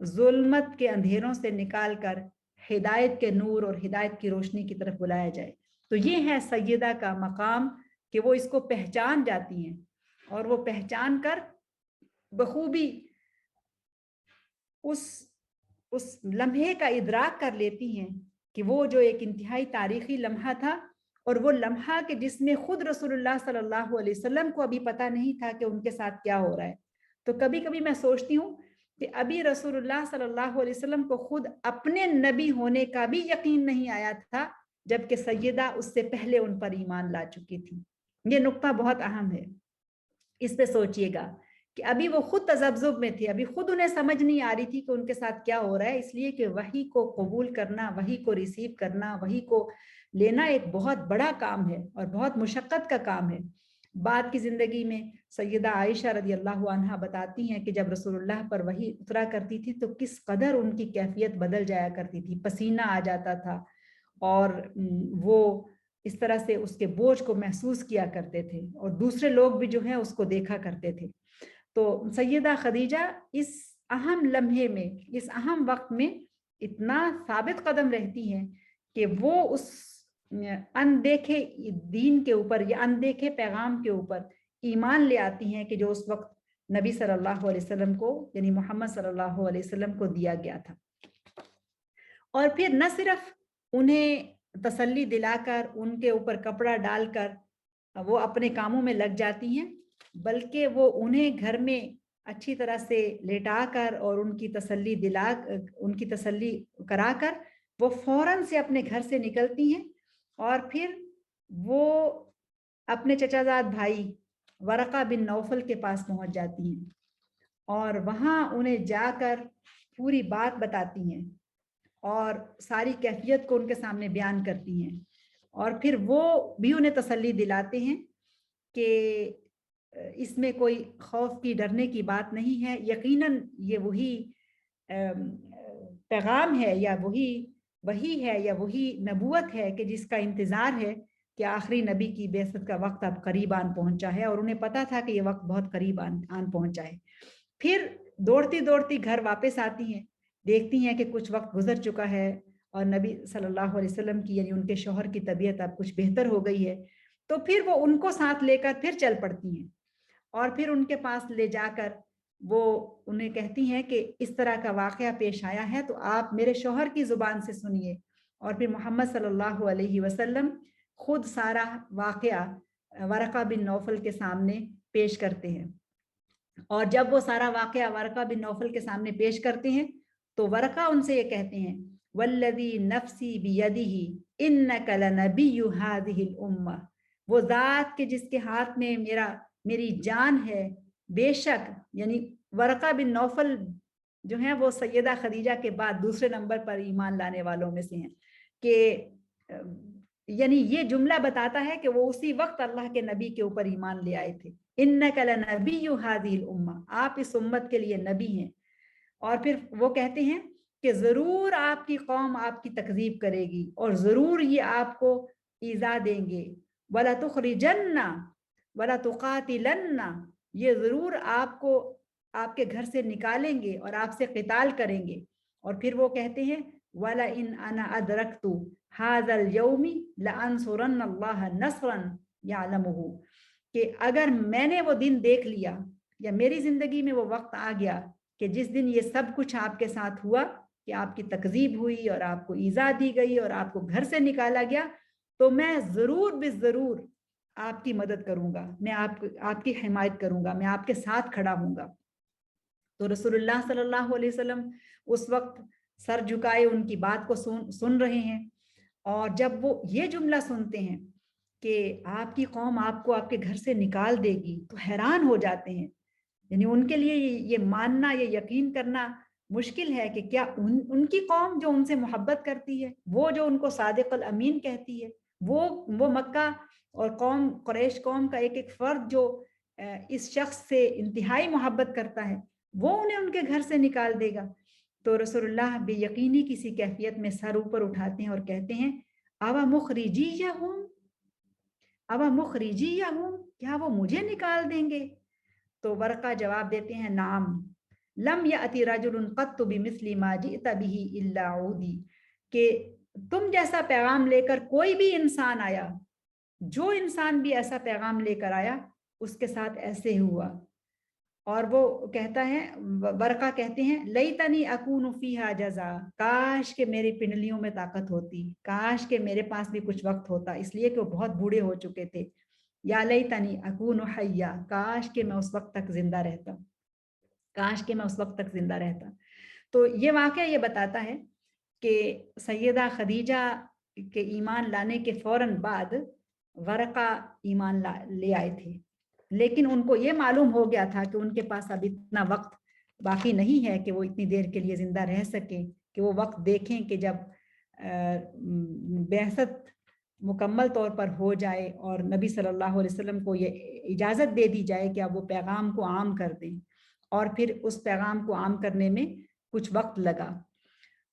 ظلمت کے اندھیروں سے نکال کر ہدایت کے نور اور ہدایت کی روشنی کی طرف بلایا جائے. تو یہ ہے سیدہ کا مقام کہ وہ اس کو پہچان جاتی ہیں اور وہ پہچان کر بخوبی اس لمحے کا ادراک کر لیتی ہیں کہ وہ جو ایک انتہائی تاریخی لمحہ تھا, اور وہ لمحہ کہ جس میں خود رسول اللہ صلی اللہ علیہ وسلم کو ابھی پتہ نہیں تھا کہ ان کے ساتھ کیا ہو رہا ہے. تو کبھی کبھی میں سوچتی ہوں کہ ابھی رسول اللہ صلی اللہ علیہ وسلم کو خود اپنے نبی ہونے کا بھی یقین نہیں آیا تھا, جبکہ سیدہ اس سے پہلے ان پر ایمان لا چکی تھی. یہ نقطہ بہت اہم ہے, اس پہ سوچئے گا کہ ابھی وہ خود تذبذب میں تھے, ابھی خود انہیں سمجھ نہیں آ رہی تھی کہ ان کے ساتھ کیا ہو رہا ہے, اس لیے کہ وحی کو قبول کرنا, وحی کو ریسیو کرنا, وحی کو لینا ایک بہت بڑا کام ہے اور بہت مشقت کا کام ہے. بعد کی زندگی میں سیدہ عائشہ رضی اللہ عنہا بتاتی ہیں کہ جب رسول اللہ پر وحی اترا کرتی تھی تو کس قدر ان کی کیفیت بدل جایا کرتی تھی, پسینہ آ جاتا تھا اور وہ اس طرح سے اس کے بوجھ کو محسوس کیا کرتے تھے, اور دوسرے لوگ بھی جو ہیں اس کو دیکھا کرتے تھے. تو سیدہ خدیجہ اس اہم لمحے میں, اس اہم وقت میں اتنا ثابت قدم رہتی ہیں کہ وہ اس اندیکھے دین کے اوپر یا اندیکھے پیغام کے اوپر ایمان لے آتی ہیں کہ جو اس وقت نبی صلی اللہ علیہ وسلم کو, یعنی محمد صلی اللہ علیہ وسلم کو دیا گیا تھا. اور پھر نہ صرف انہیں تسلی دلا کر, ان کے اوپر کپڑا ڈال کر وہ اپنے کاموں میں لگ جاتی ہیں, بلکہ وہ انہیں گھر میں اچھی طرح سے لیٹا کر اور ان کی تسلی کرا کر وہ فوراً سے اپنے گھر سے نکلتی ہیں, اور پھر وہ اپنے چچا زاد بھائی ورقہ بن نوفل کے پاس پہنچ جاتی ہیں اور وہاں انہیں جا کر پوری بات بتاتی ہیں اور ساری کیفیت کو ان کے سامنے بیان کرتی ہیں, اور پھر وہ بھی انہیں تسلی دلاتے ہیں کہ اس میں کوئی خوف کی, ڈرنے کی بات نہیں ہے, یقیناً یہ وہی پیغام ہے یا وہی ہے یا وہی نبوت ہے کہ جس کا انتظار ہے کہ آخری نبی کی بعثت کا وقت اب قریب آن پہنچا ہے, اور انہیں پتا تھا کہ یہ وقت بہت قریب آن پہنچا ہے. پھر دوڑتی دوڑتی گھر واپس آتی ہیں, دیکھتی ہیں کہ کچھ وقت گزر چکا ہے اور نبی صلی اللہ علیہ وسلم کی یعنی ان کے شوہر کی طبیعت اب کچھ بہتر ہو گئی ہے. تو پھر وہ ان کو ساتھ لے کر پھر چل پڑتی ہیں اور پھر ان کے پاس لے جا کر وہ انہیں کہتی ہیں کہ اس طرح کا واقعہ پیش آیا ہے تو آپ میرے شوہر کی زبان سے سنیے. اور پھر محمد صلی اللہ علیہ وسلم خود سارا واقعہ ورقہ بن نوفل کے سامنے پیش کرتے ہیں, اور جب وہ سارا واقعہ ورقہ بن نوفل کے سامنے پیش کرتے ہیں تو ورقہ ان سے یہ کہتے ہیں والذی نفسی بیدہ انک لنبی ہذہ الامہ, وہ ذات کے جس کے ہاتھ میں میری جان ہے, بے شک, یعنی ورقہ بن نوفل جو ہیں وہ سیدہ خدیجہ کے بعد دوسرے نمبر پر ایمان لانے والوں میں سے ہیں, کہ یعنی یہ جملہ بتاتا ہے کہ وہ اسی وقت اللہ کے نبی کے اوپر ایمان لے آئے تھے. انک لنبی ہذہ الامہ, آپ اس امت کے لیے نبی ہیں. اور پھر وہ کہتے ہیں کہ ضرور آپ کی قوم آپ کی تکذیب کرے گی اور ضرور یہ آپ کو ایذا دیں گے, وَلَا تُخْرِجَنَّ وَلَا تُقَاتِلَنَّ, یہ ضرور آپ کو آپ کے گھر سے نکالیں گے اور آپ سے قتال کریں گے. اور پھر وہ کہتے ہیں وَلَئِنْ أَنَا أَدْرَكْتُ هَذَا الْيَوْمِ لَأَنْصُرَنَّ اللَّهَ نَصْرًا يَعْلَمُهُ, کہ اگر میں نے وہ دن دیکھ لیا یا میری زندگی میں وہ وقت آ گیا کہ جس دن یہ سب کچھ آپ کے ساتھ ہوا کہ آپ کی تکذیب ہوئی اور آپ کو ایذا دی گئی اور آپ کو گھر سے نکالا گیا, تو میں ضرور بضرور آپ کی مدد کروں گا, میں آپ کی حمایت کروں گا, میں آپ کے ساتھ کھڑا ہوں گا. تو رسول اللہ صلی اللہ علیہ وسلم اس وقت سر جھکائے ان کی بات کو سن رہے ہیں, اور جب وہ یہ جملہ سنتے ہیں کہ آپ کی قوم آپ کو آپ کے گھر سے نکال دے گی، تو حیران ہو جاتے ہیں. یعنی ان کے لیے یہ ماننا، یہ یقین کرنا مشکل ہے کہ کیا ان کی قوم جو ان سے محبت کرتی ہے، وہ جو ان کو صادق الامین کہتی ہے، وہ مکہ اور قوم قریش قوم کا ایک ایک فرد جو اس شخص سے انتہائی محبت کرتا ہے، وہ انہیں ان کے گھر سے نکال دے گا. تو رسول اللہ بے یقینی کسی کیفیت میں سر اوپر اٹھاتے ہیں اور کہتے ہیں اوا مخرجیہم، اوا مخرجیہم، کیا وہ مجھے نکال دیں گے؟ تو ورقہ جواب دیتے ہیں نعم لم یأتی رجل قط بمثل ما جئت به الا عودی، کہ تم جیسا پیغام لے کر کوئی بھی انسان آیا، جو انسان بھی ایسا پیغام لے کر آیا اس کے ساتھ ایسے ہوا. اور وہ کہتا ہے، ورقہ کہتے ہیں لیتنی اکون فیہا جزا، کاش کہ میری پنڈلیوں میں طاقت ہوتی، کاش کہ میرے پاس بھی کچھ وقت ہوتا، اس لیے کہ وہ بہت بوڑھے ہو چکے تھے. یا لیتنی اکون حیا، کاش کہ میں اس وقت تک زندہ رہتا، کاش کہ میں اس وقت تک زندہ رہتا. تو یہ واقعہ یہ بتاتا ہے کہ سیدہ خدیجہ کے ایمان لانے کے فوراً بعد ورقہ ایمان لے آئے تھے، لیکن ان کو یہ معلوم ہو گیا تھا کہ ان کے پاس اب اتنا وقت باقی نہیں ہے کہ وہ اتنی دیر کے لیے زندہ رہ سکیں، کہ وہ وقت دیکھیں کہ جب بعثت مکمل طور پر ہو جائے اور نبی صلی اللہ علیہ وسلم کو یہ اجازت دے دی جائے کہ اب وہ پیغام کو عام کر دیں. اور پھر اس پیغام کو عام کرنے میں کچھ وقت لگا.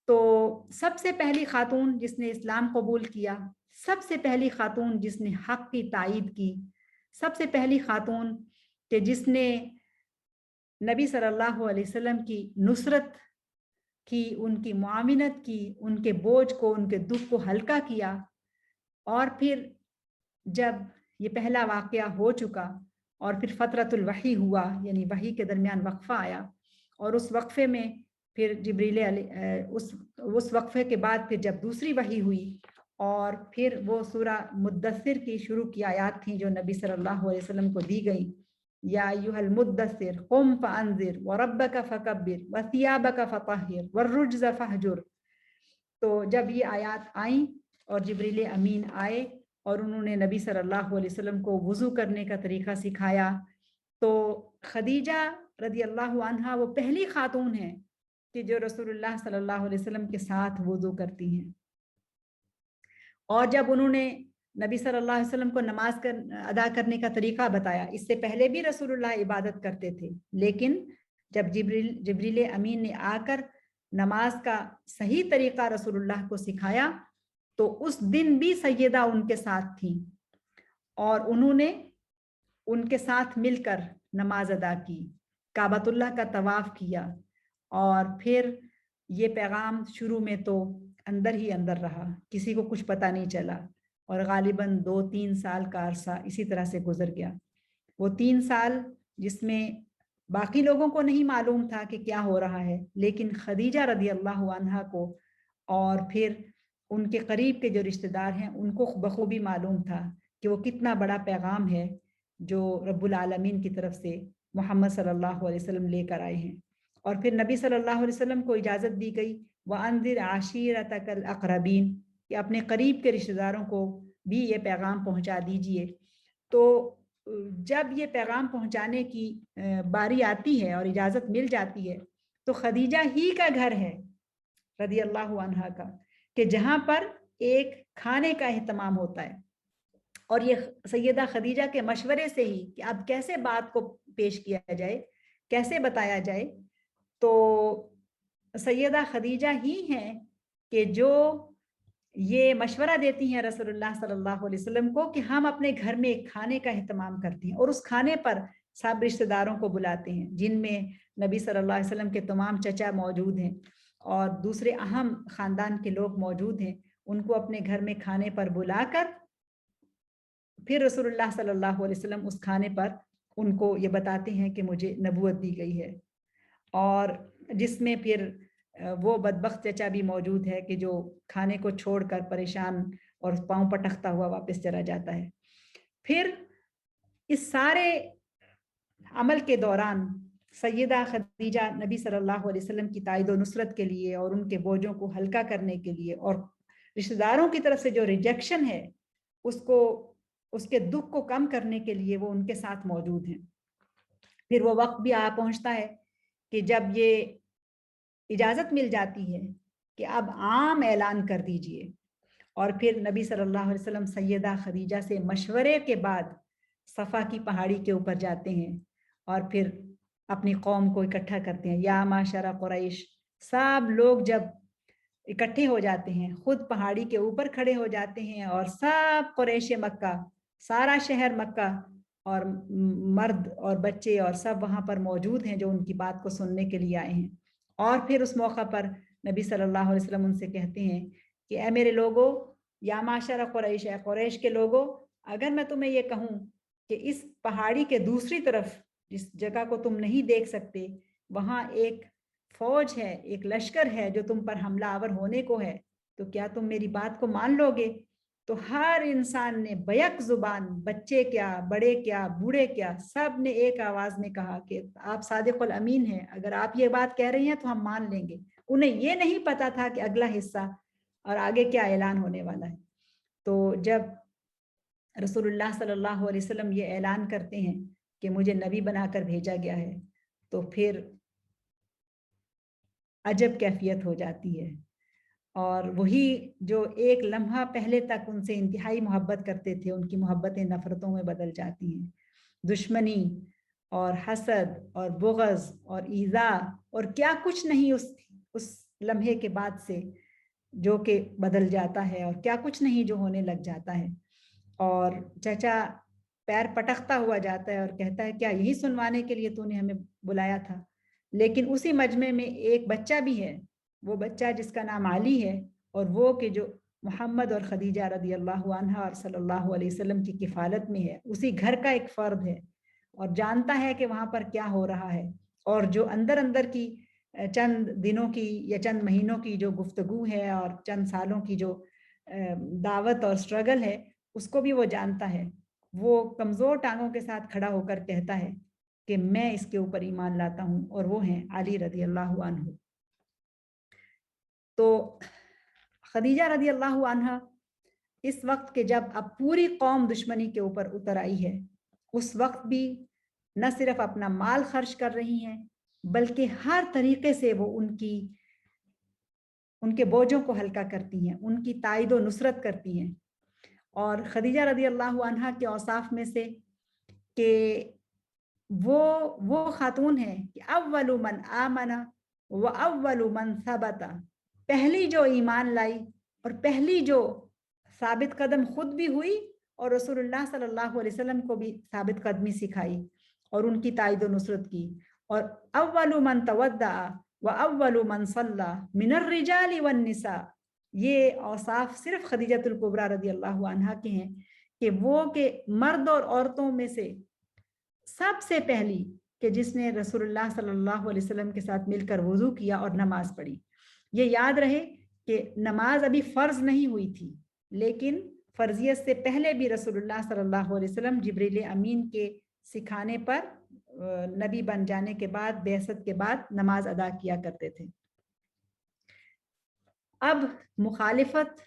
تو سب سے پہلی خاتون جس نے اسلام قبول کیا، سب سے پہلی خاتون جس نے حق کی تائید کی، سب سے پہلی خاتون کہ جس نے نبی صلی اللہ علیہ وسلم کی نصرت کی، ان کی معاونت کی، ان کے بوجھ کو، ان کے دکھ کو ہلکا کیا. اور پھر جب یہ پہلا واقعہ ہو چکا اور پھر فترۃ الوحی ہوا، یعنی وحی کے درمیان وقفہ آیا، اور اس وقفے میں پھر جبریل اس وقفے کے بعد پھر جب دوسری وحی ہوئی، اور پھر وہ سورہ مدثر کی شروع کی آیات تھیں جو نبی صلی اللہ علیہ وسلم کو دی گئی، یا ایھا المدثر قم فانذر وربک فکبر وثیابک فطہر والرجز فہجر. تو جب یہ آیات آئیں اور جبریل امین آئے اور انہوں نے نبی صلی اللہ علیہ وسلم کو وضو کرنے کا طریقہ سکھایا، تو خدیجہ رضی اللہ عنہا وہ پہلی خاتون ہیں کہ جو رسول اللہ صلی اللہ علیہ وسلم کے ساتھ وضو کرتی ہیں. اور جب انہوں نے نبی صلی اللہ علیہ وسلم کو نماز ادا کرنے کا طریقہ بتایا، اس سے پہلے بھی رسول اللہ عبادت کرتے تھے، لیکن جب جبریل امین نے آ کر نماز کا صحیح طریقہ رسول اللہ کو سکھایا، تو اس دن بھی سیدہ ان کے ساتھ تھیں اور انہوں نے ان کے ساتھ مل کر نماز ادا کی، کعبۃ اللہ کا طواف کیا. اور پھر یہ پیغام شروع میں تو اندر ہی اندر رہا، کسی کو کچھ پتہ نہیں چلا، اور غالباً 2-3 سال کا عرصہ اسی طرح سے گزر گیا. وہ 3 سال جس میں باقی لوگوں کو نہیں معلوم تھا کہ کیا ہو رہا ہے، لیکن خدیجہ رضی اللہ عنہا کو اور پھر ان کے قریب کے جو رشتہ دار ہیں ان کو بخوبی معلوم تھا کہ وہ کتنا بڑا پیغام ہے جو رب العالمین کی طرف سے محمد صلی اللہ علیہ وسلم لے کر آئے ہیں. اور پھر نبی صلی اللہ علیہ وسلم کو اجازت دی گئی وَأَنذِرْ عَشِيرَتَكَ الْأَقْرَبِينَ، کہ اپنے قریب کے رشتہ داروں کو بھی یہ پیغام پہنچا دیجئے. تو جب یہ پیغام پہنچانے کی باری آتی ہے اور اجازت مل جاتی ہے، تو خدیجہ ہی کا گھر ہے رضی اللہ عنہا کا کہ جہاں پر ایک کھانے کا اہتمام ہوتا ہے. اور یہ سیدہ خدیجہ کے مشورے سے ہی کہ اب کیسے بات کو پیش کیا جائے، کیسے بتایا جائے، تو سیدہ خدیجہ ہی ہیں کہ جو یہ مشورہ دیتی ہیں رسول اللہ صلی اللہ علیہ وسلم کو کہ ہم اپنے گھر میں ایک کھانے کا اہتمام کرتے ہیں، اور اس کھانے پر سب رشتہ داروں کو بلاتے ہیں، جن میں نبی صلی اللہ علیہ وسلم کے تمام چچا موجود ہیں اور دوسرے اہم خاندان کے لوگ موجود ہیں. ان کو اپنے گھر میں کھانے پر بلا کر پھر رسول اللہ صلی اللہ علیہ وسلم اس کھانے پر ان کو یہ بتاتے ہیں کہ مجھے نبوت دی گئی ہے، اور جس میں پھر وہ بدبخت چچا بھی موجود ہے کہ جو کھانے کو چھوڑ کر پریشان اور پاؤں پٹکتا ہوا واپس چلا جاتا ہے. پھر اس سارے عمل کے دوران سیدہ خدیجہ نبی صلی اللہ علیہ وسلم کی تائید و نصرت کے لیے اور ان کے بوجھوں کو ہلکا کرنے کے لیے اور رشتہ داروں کی طرف سے جو ریجیکشن ہے اس کو اس کے دکھ کو کم کرنے کے لیے وہ ان کے ساتھ موجود ہیں۔ پھر وہ وقت بھی آ پہنچتا ہے کہ جب یہ اجازت مل جاتی ہے کہ اب عام اعلان کر دیجئے، اور پھر نبی صلی اللہ علیہ وسلم سیدہ خدیجہ سے مشورے کے بعد صفا کی پہاڑی کے اوپر جاتے ہیں اور پھر اپنی قوم کو اکٹھا کرتے ہیں۔ یا معاشر قریش، سب لوگ جب اکٹھے ہو جاتے ہیں، خود پہاڑی کے اوپر کھڑے ہو جاتے ہیں اور سب قریش مکہ، سارا شہر مکہ اور مرد اور بچے اور سب وہاں پر موجود ہیں جو ان کی بات کو سننے کے لیے آئے ہیں۔ اور پھر اس موقع پر نبی صلی اللہ علیہ وسلم ان سے کہتے ہیں کہ اے میرے لوگوں، یا معاشر قریش، اے قریش کے لوگوں، اگر میں تمہیں یہ کہوں کہ اس پہاڑی کے دوسری طرف جس جگہ کو تم نہیں دیکھ سکتے، وہاں ایک فوج ہے، ایک لشکر ہے جو تم پر حملہ آور ہونے کو ہے، تو کیا تم میری بات کو مان لو گے؟ تو ہر انسان نے بیک زبان، بچے کیا، بڑے کیا، بوڑھے کیا، سب نے ایک آواز میں کہا کہ آپ صادق الامین ہیں، اگر آپ یہ بات کہہ رہی ہیں تو ہم مان لیں گے۔ انہیں یہ نہیں پتا تھا کہ اگلا حصہ اور آگے کیا اعلان ہونے والا ہے۔ تو جب رسول اللہ صلی اللہ علیہ وسلم یہ اعلان کرتے ہیں کہ مجھے نبی بنا کر بھیجا گیا ہے، تو پھر عجب کیفیت ہو جاتی ہے۔ اور وہی جو ایک لمحہ پہلے تک ان سے انتہائی محبت کرتے تھے، ان کی محبتیں نفرتوں میں بدل جاتی ہیں۔ دشمنی اور حسد اور بغض اور ایذا اور کیا کچھ نہیں اس لمحے کے بعد سے جو کہ بدل جاتا ہے، اور کیا کچھ نہیں جو ہونے لگ جاتا ہے۔ اور چچا پیر پٹکتا ہوا جاتا ہے اور کہتا ہے کیا یہی سنوانے کے لیے تو نے ہمیں بلایا تھا؟ لیکن اسی مجمع میں ایک بچہ بھی ہے، وہ بچہ جس کا نام علی ہے، اور وہ کہ جو محمد اور خدیجہ رضی اللہ عنہ اور صلی اللہ علیہ وسلم کی کفالت میں ہے، اسی گھر کا ایک فرد ہے اور جانتا ہے کہ وہاں پر کیا ہو رہا ہے، اور جو اندر اندر کی چند دنوں کی یا چند مہینوں کی جو گفتگو ہے اور چند سالوں کی جو دعوت اور سٹرگل ہے، اس کو بھی وہ جانتا ہے۔ وہ کمزور ٹانگوں کے ساتھ کھڑا ہو کر کہتا ہے کہ میں اس کے اوپر ایمان لاتا ہوں، اور وہ ہیں علی رضی اللہ عنہ۔ تو خدیجہ رضی اللہ عنہ اس وقت کے جب اب پوری قوم دشمنی کے اوپر اتر آئی ہے، اس وقت بھی نہ صرف اپنا مال خرچ کر رہی ہیں، بلکہ ہر طریقے سے وہ ان کے بوجھوں کو ہلکا کرتی ہیں، ان کی تائید و نصرت کرتی ہیں۔ اور خدیجہ رضی اللہ عنہ کے اوصاف میں سے کہ وہ خاتون ہیں کہ اول من آمن و اول من ثبت، پہلی جو ایمان لائی اور پہلی جو ثابت قدم خود بھی ہوئی اور رسول اللہ صلی اللہ علیہ وسلم کو بھی ثابت قدمی سکھائی اور ان کی تائید و نصرت کی۔ اور اول من تودع و اول من صلی من الرجال والنساء، یہ اوصاف صرف خدیجۃ الکبریٰ رضی اللہ عنہا کے ہیں کہ وہ کہ مرد اور عورتوں میں سے سب سے پہلی کہ جس نے رسول اللہ صلی اللہ علیہ وسلم کے ساتھ مل کر وضو کیا اور نماز پڑھی۔ یہ یاد رہے کہ نماز ابھی فرض نہیں ہوئی تھی، لیکن فرضیت سے پہلے بھی رسول اللہ صلی اللہ علیہ وسلم جبریل امین کے سکھانے پر نبی بن جانے کے بعد، بعثت کے بعد نماز ادا کیا کرتے تھے۔ اب مخالفت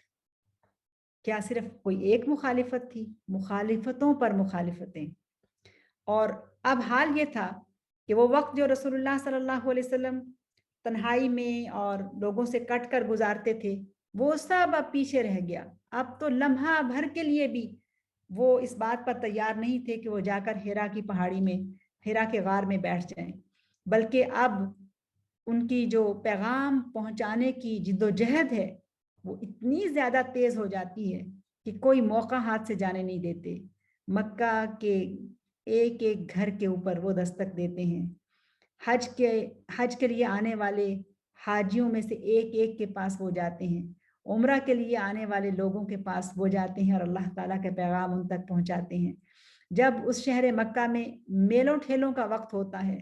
کیا صرف کوئی ایک مخالفت تھی؟ مخالفتوں پر مخالفتیں۔ اور اب حال یہ تھا کہ وہ وقت جو رسول اللہ صلی اللہ علیہ وسلم تنہائی میں اور لوگوں سے کٹ کر گزارتے تھے، وہ سب اب پیچھے رہ گیا۔ اب تو لمحہ بھر کے لیے بھی وہ اس بات پر تیار نہیں تھے کہ وہ جا کر ہیرا کی پہاڑی میں، ہیرا کے غار میں بیٹھ جائیں، بلکہ اب ان کی جو پیغام پہنچانے کی جد و جہد ہے وہ اتنی زیادہ تیز ہو جاتی ہے کہ کوئی موقع ہاتھ سے جانے نہیں دیتے۔ مکہ کے ایک ایک گھر کے اوپر وہ دستک دیتے ہیں۔ حج کے لیے آنے والے حاجیوں میں سے ایک ایک کے پاس وہ جاتے ہیں، عمرہ کے لیے آنے والے لوگوں کے پاس وہ جاتے ہیں اور اللہ تعالیٰ کے پیغام ان تک پہنچاتے ہیں۔ جب اس شہر مکہ میں میلوں ٹھیلوں کا وقت ہوتا ہے،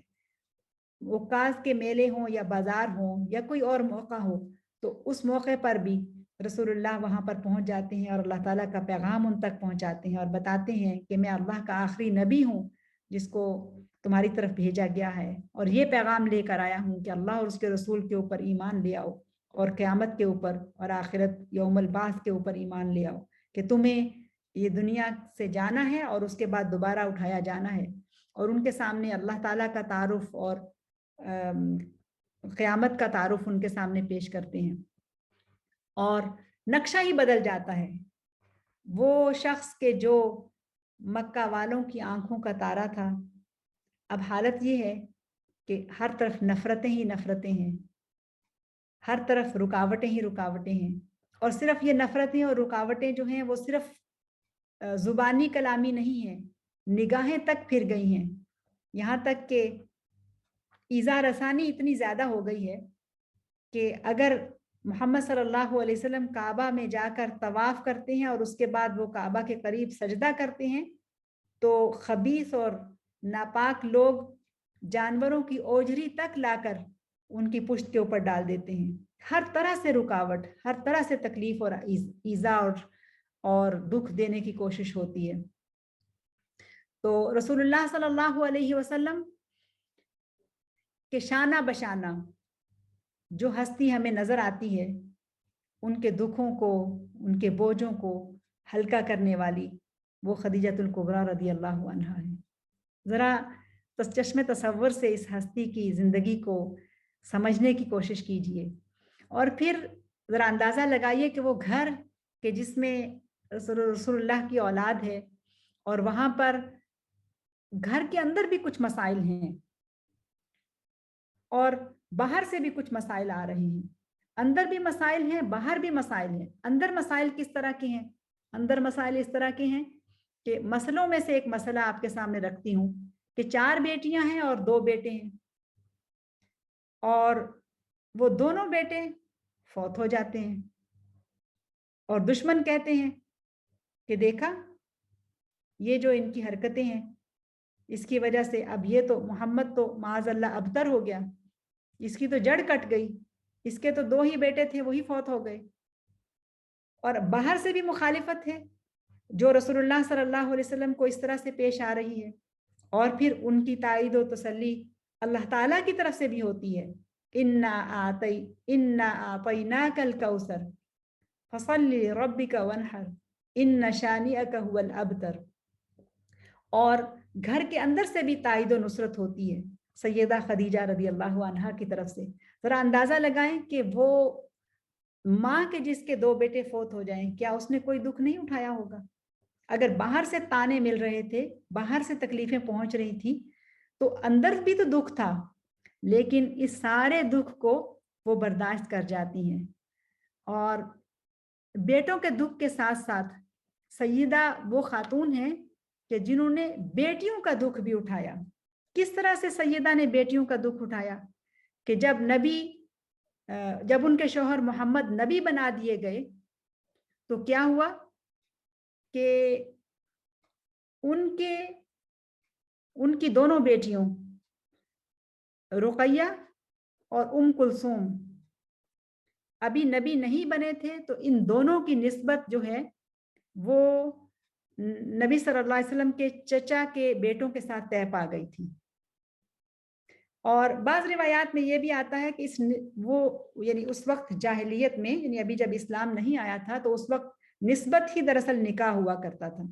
عکاظ کے میلے ہوں یا بازار ہوں یا کوئی اور موقع ہو، تو اس موقع پر بھی رسول اللہ وہاں پر پہنچ جاتے ہیں اور اللہ تعالیٰ کا پیغام ان تک پہنچاتے ہیں اور بتاتے ہیں کہ میں اللہ کا آخری نبی ہوں جس کو تمہاری طرف بھیجا گیا ہے، اور یہ پیغام لے کر آیا ہوں کہ اللہ اور اس کے رسول کے اوپر ایمان لے آؤ، اور قیامت کے اوپر اور آخرت یوم البعث کے اوپر ایمان لے آؤ، کہ تمہیں یہ دنیا سے جانا ہے اور اس کے بعد دوبارہ اٹھایا جانا ہے، اور ان کے سامنے اللہ تعالیٰ کا تعارف اور قیامت کا تعارف ان کے سامنے پیش کرتے ہیں، اور نقشہ ہی بدل جاتا ہے۔ وہ شخص کے جو مکہ والوں کی آنکھوں کا تارا تھا، اب حالت یہ ہے کہ ہر طرف نفرتیں ہی نفرتیں ہیں، ہر طرف رکاوٹیں ہی رکاوٹیں ہیں، اور صرف یہ نفرتیں اور رکاوٹیں جو ہیں وہ صرف زبانی کلامی نہیں ہیں، نگاہیں تک پھر گئی ہیں، یہاں تک کہ ایذا رسانی اتنی زیادہ ہو گئی ہے کہ اگر محمد صلی اللہ علیہ وسلم کعبہ میں جا کر طواف کرتے ہیں اور اس کے بعد وہ کعبہ کے قریب سجدہ کرتے ہیں تو خبیث اور ناپاک لوگ جانوروں کی اوجری تک لا کر ان کی پشت کے اوپر ڈال دیتے ہیں۔ ہر طرح سے رکاوٹ، ہر طرح سے تکلیف اور ایذا اور دکھ دینے کی کوشش ہوتی ہے۔ تو رسول اللہ صلی اللہ علیہ وسلم کے شانہ بشانہ جو ہستی ہمیں نظر آتی ہے، ان کے دکھوں کو، ان کے بوجھوں کو ہلکا کرنے والی وہ خدیجۃ الکبریٰ رضی اللہ عنہا ہے۔ ذرا چشم تصور سے اس ہستی کی زندگی کو سمجھنے کی کوشش کیجئے، اور پھر ذرا اندازہ لگائیے کہ وہ گھر کہ جس میں رسول اللہ کی اولاد ہے، اور وہاں پر گھر کے اندر بھی کچھ مسائل ہیں اور باہر سے بھی کچھ مسائل آ رہے ہیں، اندر بھی مسائل ہیں، باہر بھی مسائل ہیں۔ اندر مسائل کس طرح کے ہیں؟ اندر مسائل اس طرح کے ہیں کہ مسئلوں میں سے ایک مسئلہ آپ کے سامنے رکھتی ہوں کہ 4 بیٹیاں ہیں اور 2 بیٹے ہیں، اور وہ دونوں بیٹے فوت ہو جاتے ہیں، اور دشمن کہتے ہیں کہ دیکھا یہ جو ان کی حرکتیں ہیں، اس کی وجہ سے اب یہ تو محمد تو معاذ اللہ ابتر ہو گیا، اس کی تو جڑ کٹ گئی، اس کے تو 2 ہی بیٹے تھے وہی فوت ہو گئے۔ اور باہر سے بھی مخالفت ہے جو رسول اللہ صلی اللہ علیہ وسلم کو اس طرح سے پیش آ رہی ہے، اور پھر ان کی تائید و تسلی اللہ تعالیٰ کی طرف سے بھی ہوتی ہے۔ اِنَّا أَعْطَيْنَاكَ الْكَوْثَرَ فَصَلِّ لِرَبِّكَ وَانْحَرْ إِنَّ شَانِئَكَ هُوَ الْأَبْتَرُ۔ اور گھر کے اندر سے بھی تائید و نصرت ہوتی ہے سیدہ خدیجہ رضی اللہ عنہا کی طرف سے۔ ذرا اندازہ لگائیں کہ وہ ماں کے جس کے 2 بیٹے فوت ہو جائیں، کیا اس نے کوئی دکھ نہیں اٹھایا ہوگا؟ اگر باہر سے تانے مل رہے تھے، باہر سے تکلیفیں پہنچ رہی تھی، تو اندر بھی تو دکھ تھا، لیکن اس سارے دکھ کو وہ برداشت کر جاتی ہیں۔ اور بیٹوں کے دکھ کے ساتھ ساتھ سیدہ وہ خاتون ہیں کہ جنہوں نے بیٹیوں کا دکھ بھی اٹھایا۔ کس طرح سے سیدہ نے بیٹیوں کا دکھ اٹھایا کہ جب ان کے شوہر محمد نبی بنا دیے گئے تو کیا ہوا کہ ان کی دونوں بیٹیوں رقیہ اور کلثوم ابھی نبی نہیں بنے تھے، تو ان دونوں کی نسبت جو ہے وہ نبی صلی اللہ علیہ وسلم کے چچا کے بیٹوں کے ساتھ طے پا گئی تھی۔ اور بعض روایات میں یہ بھی آتا ہے کہ یعنی اس وقت جاہلیت میں، یعنی ابھی جب اسلام نہیں آیا تھا تو اس وقت نسبت ہی دراصل نکاح ہوا کرتا تھا،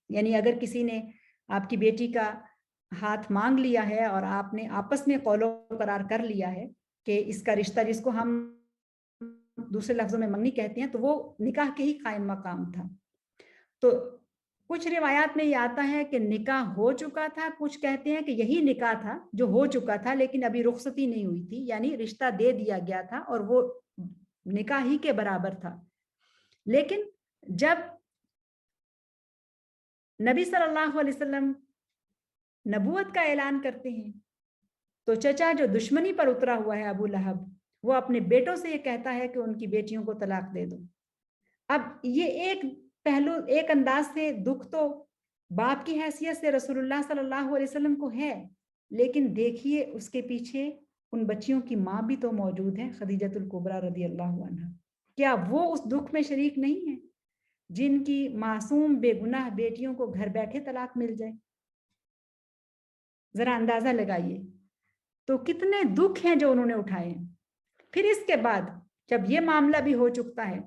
یعنی اگر کسی نے آپ کی بیٹی کا ہاتھ مانگ لیا ہے اور آپ نے آپس میں قول و قرار کر لیا ہے کہ اس کا رشتہ، جس کو ہم دوسرے لفظوں میں منگنی کہتے ہیں، تو وہ نکاح کے ہی قائم مقام تھا۔ تو کچھ روایات میں یہ آتا ہے کہ نکاح ہو چکا تھا، کچھ کہتے ہیں کہ یہی نکاح تھا جو ہو چکا تھا لیکن ابھی رخصتی نہیں ہوئی تھی، یعنی رشتہ دے دیا گیا تھا اور وہ نکاح ہی کے برابر تھا۔ لیکن جب نبی صلی اللہ علیہ وسلم نبوت کا اعلان کرتے ہیں تو چچا جو دشمنی پر اترا ہوا ہے ابو لہب، وہ اپنے بیٹوں سے یہ کہتا ہے کہ ان کی بیٹیوں کو طلاق دے دو۔ اب یہ ایک پہلو، ایک انداز سے دکھ تو باپ کی حیثیت سے رسول اللہ صلی اللہ علیہ وسلم کو ہے، لیکن دیکھیے اس کے پیچھے ان بچیوں کی ماں بھی تو موجود ہے، خدیجۃ الکبریٰ رضی اللہ عنہا۔ کیا وہ اس دکھ میں شریک نہیں ہیں جن کی معصوم بے گناہ بیٹیوں کو گھر بیٹھے طلاق مل جائے؟ ذرا اندازہ لگائیے تو کتنے دکھ ہیں جو انہوں نے اٹھائے ہیں۔ پھر اس کے بعد جب یہ معاملہ بھی ہو چکتا ہے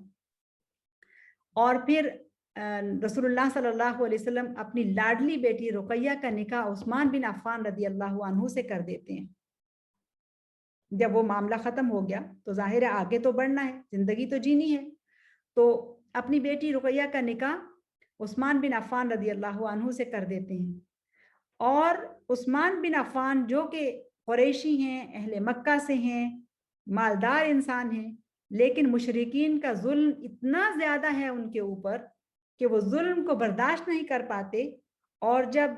اور پھر رسول اللہ صلی اللہ علیہ وسلم اپنی لاڈلی بیٹی رقیہ کا نکاح عثمان بن عفان رضی اللہ عنہ سے کر دیتے ہیں. جب وہ معاملہ ختم ہو گیا تو ظاہر ہے آگے تو بڑھنا ہے, زندگی تو جینی ہے, تو اپنی بیٹی رقیہ کا نکاح عثمان بن عفان رضی اللہ عنہ سے کر دیتے ہیں. اور عثمان بن عفان جو کہ قریشی ہیں, اہل مکہ سے ہیں, مالدار انسان ہیں, لیکن مشرکین کا ظلم اتنا زیادہ ہے ان کے اوپر کہ وہ ظلم کو برداشت نہیں کر پاتے, اور جب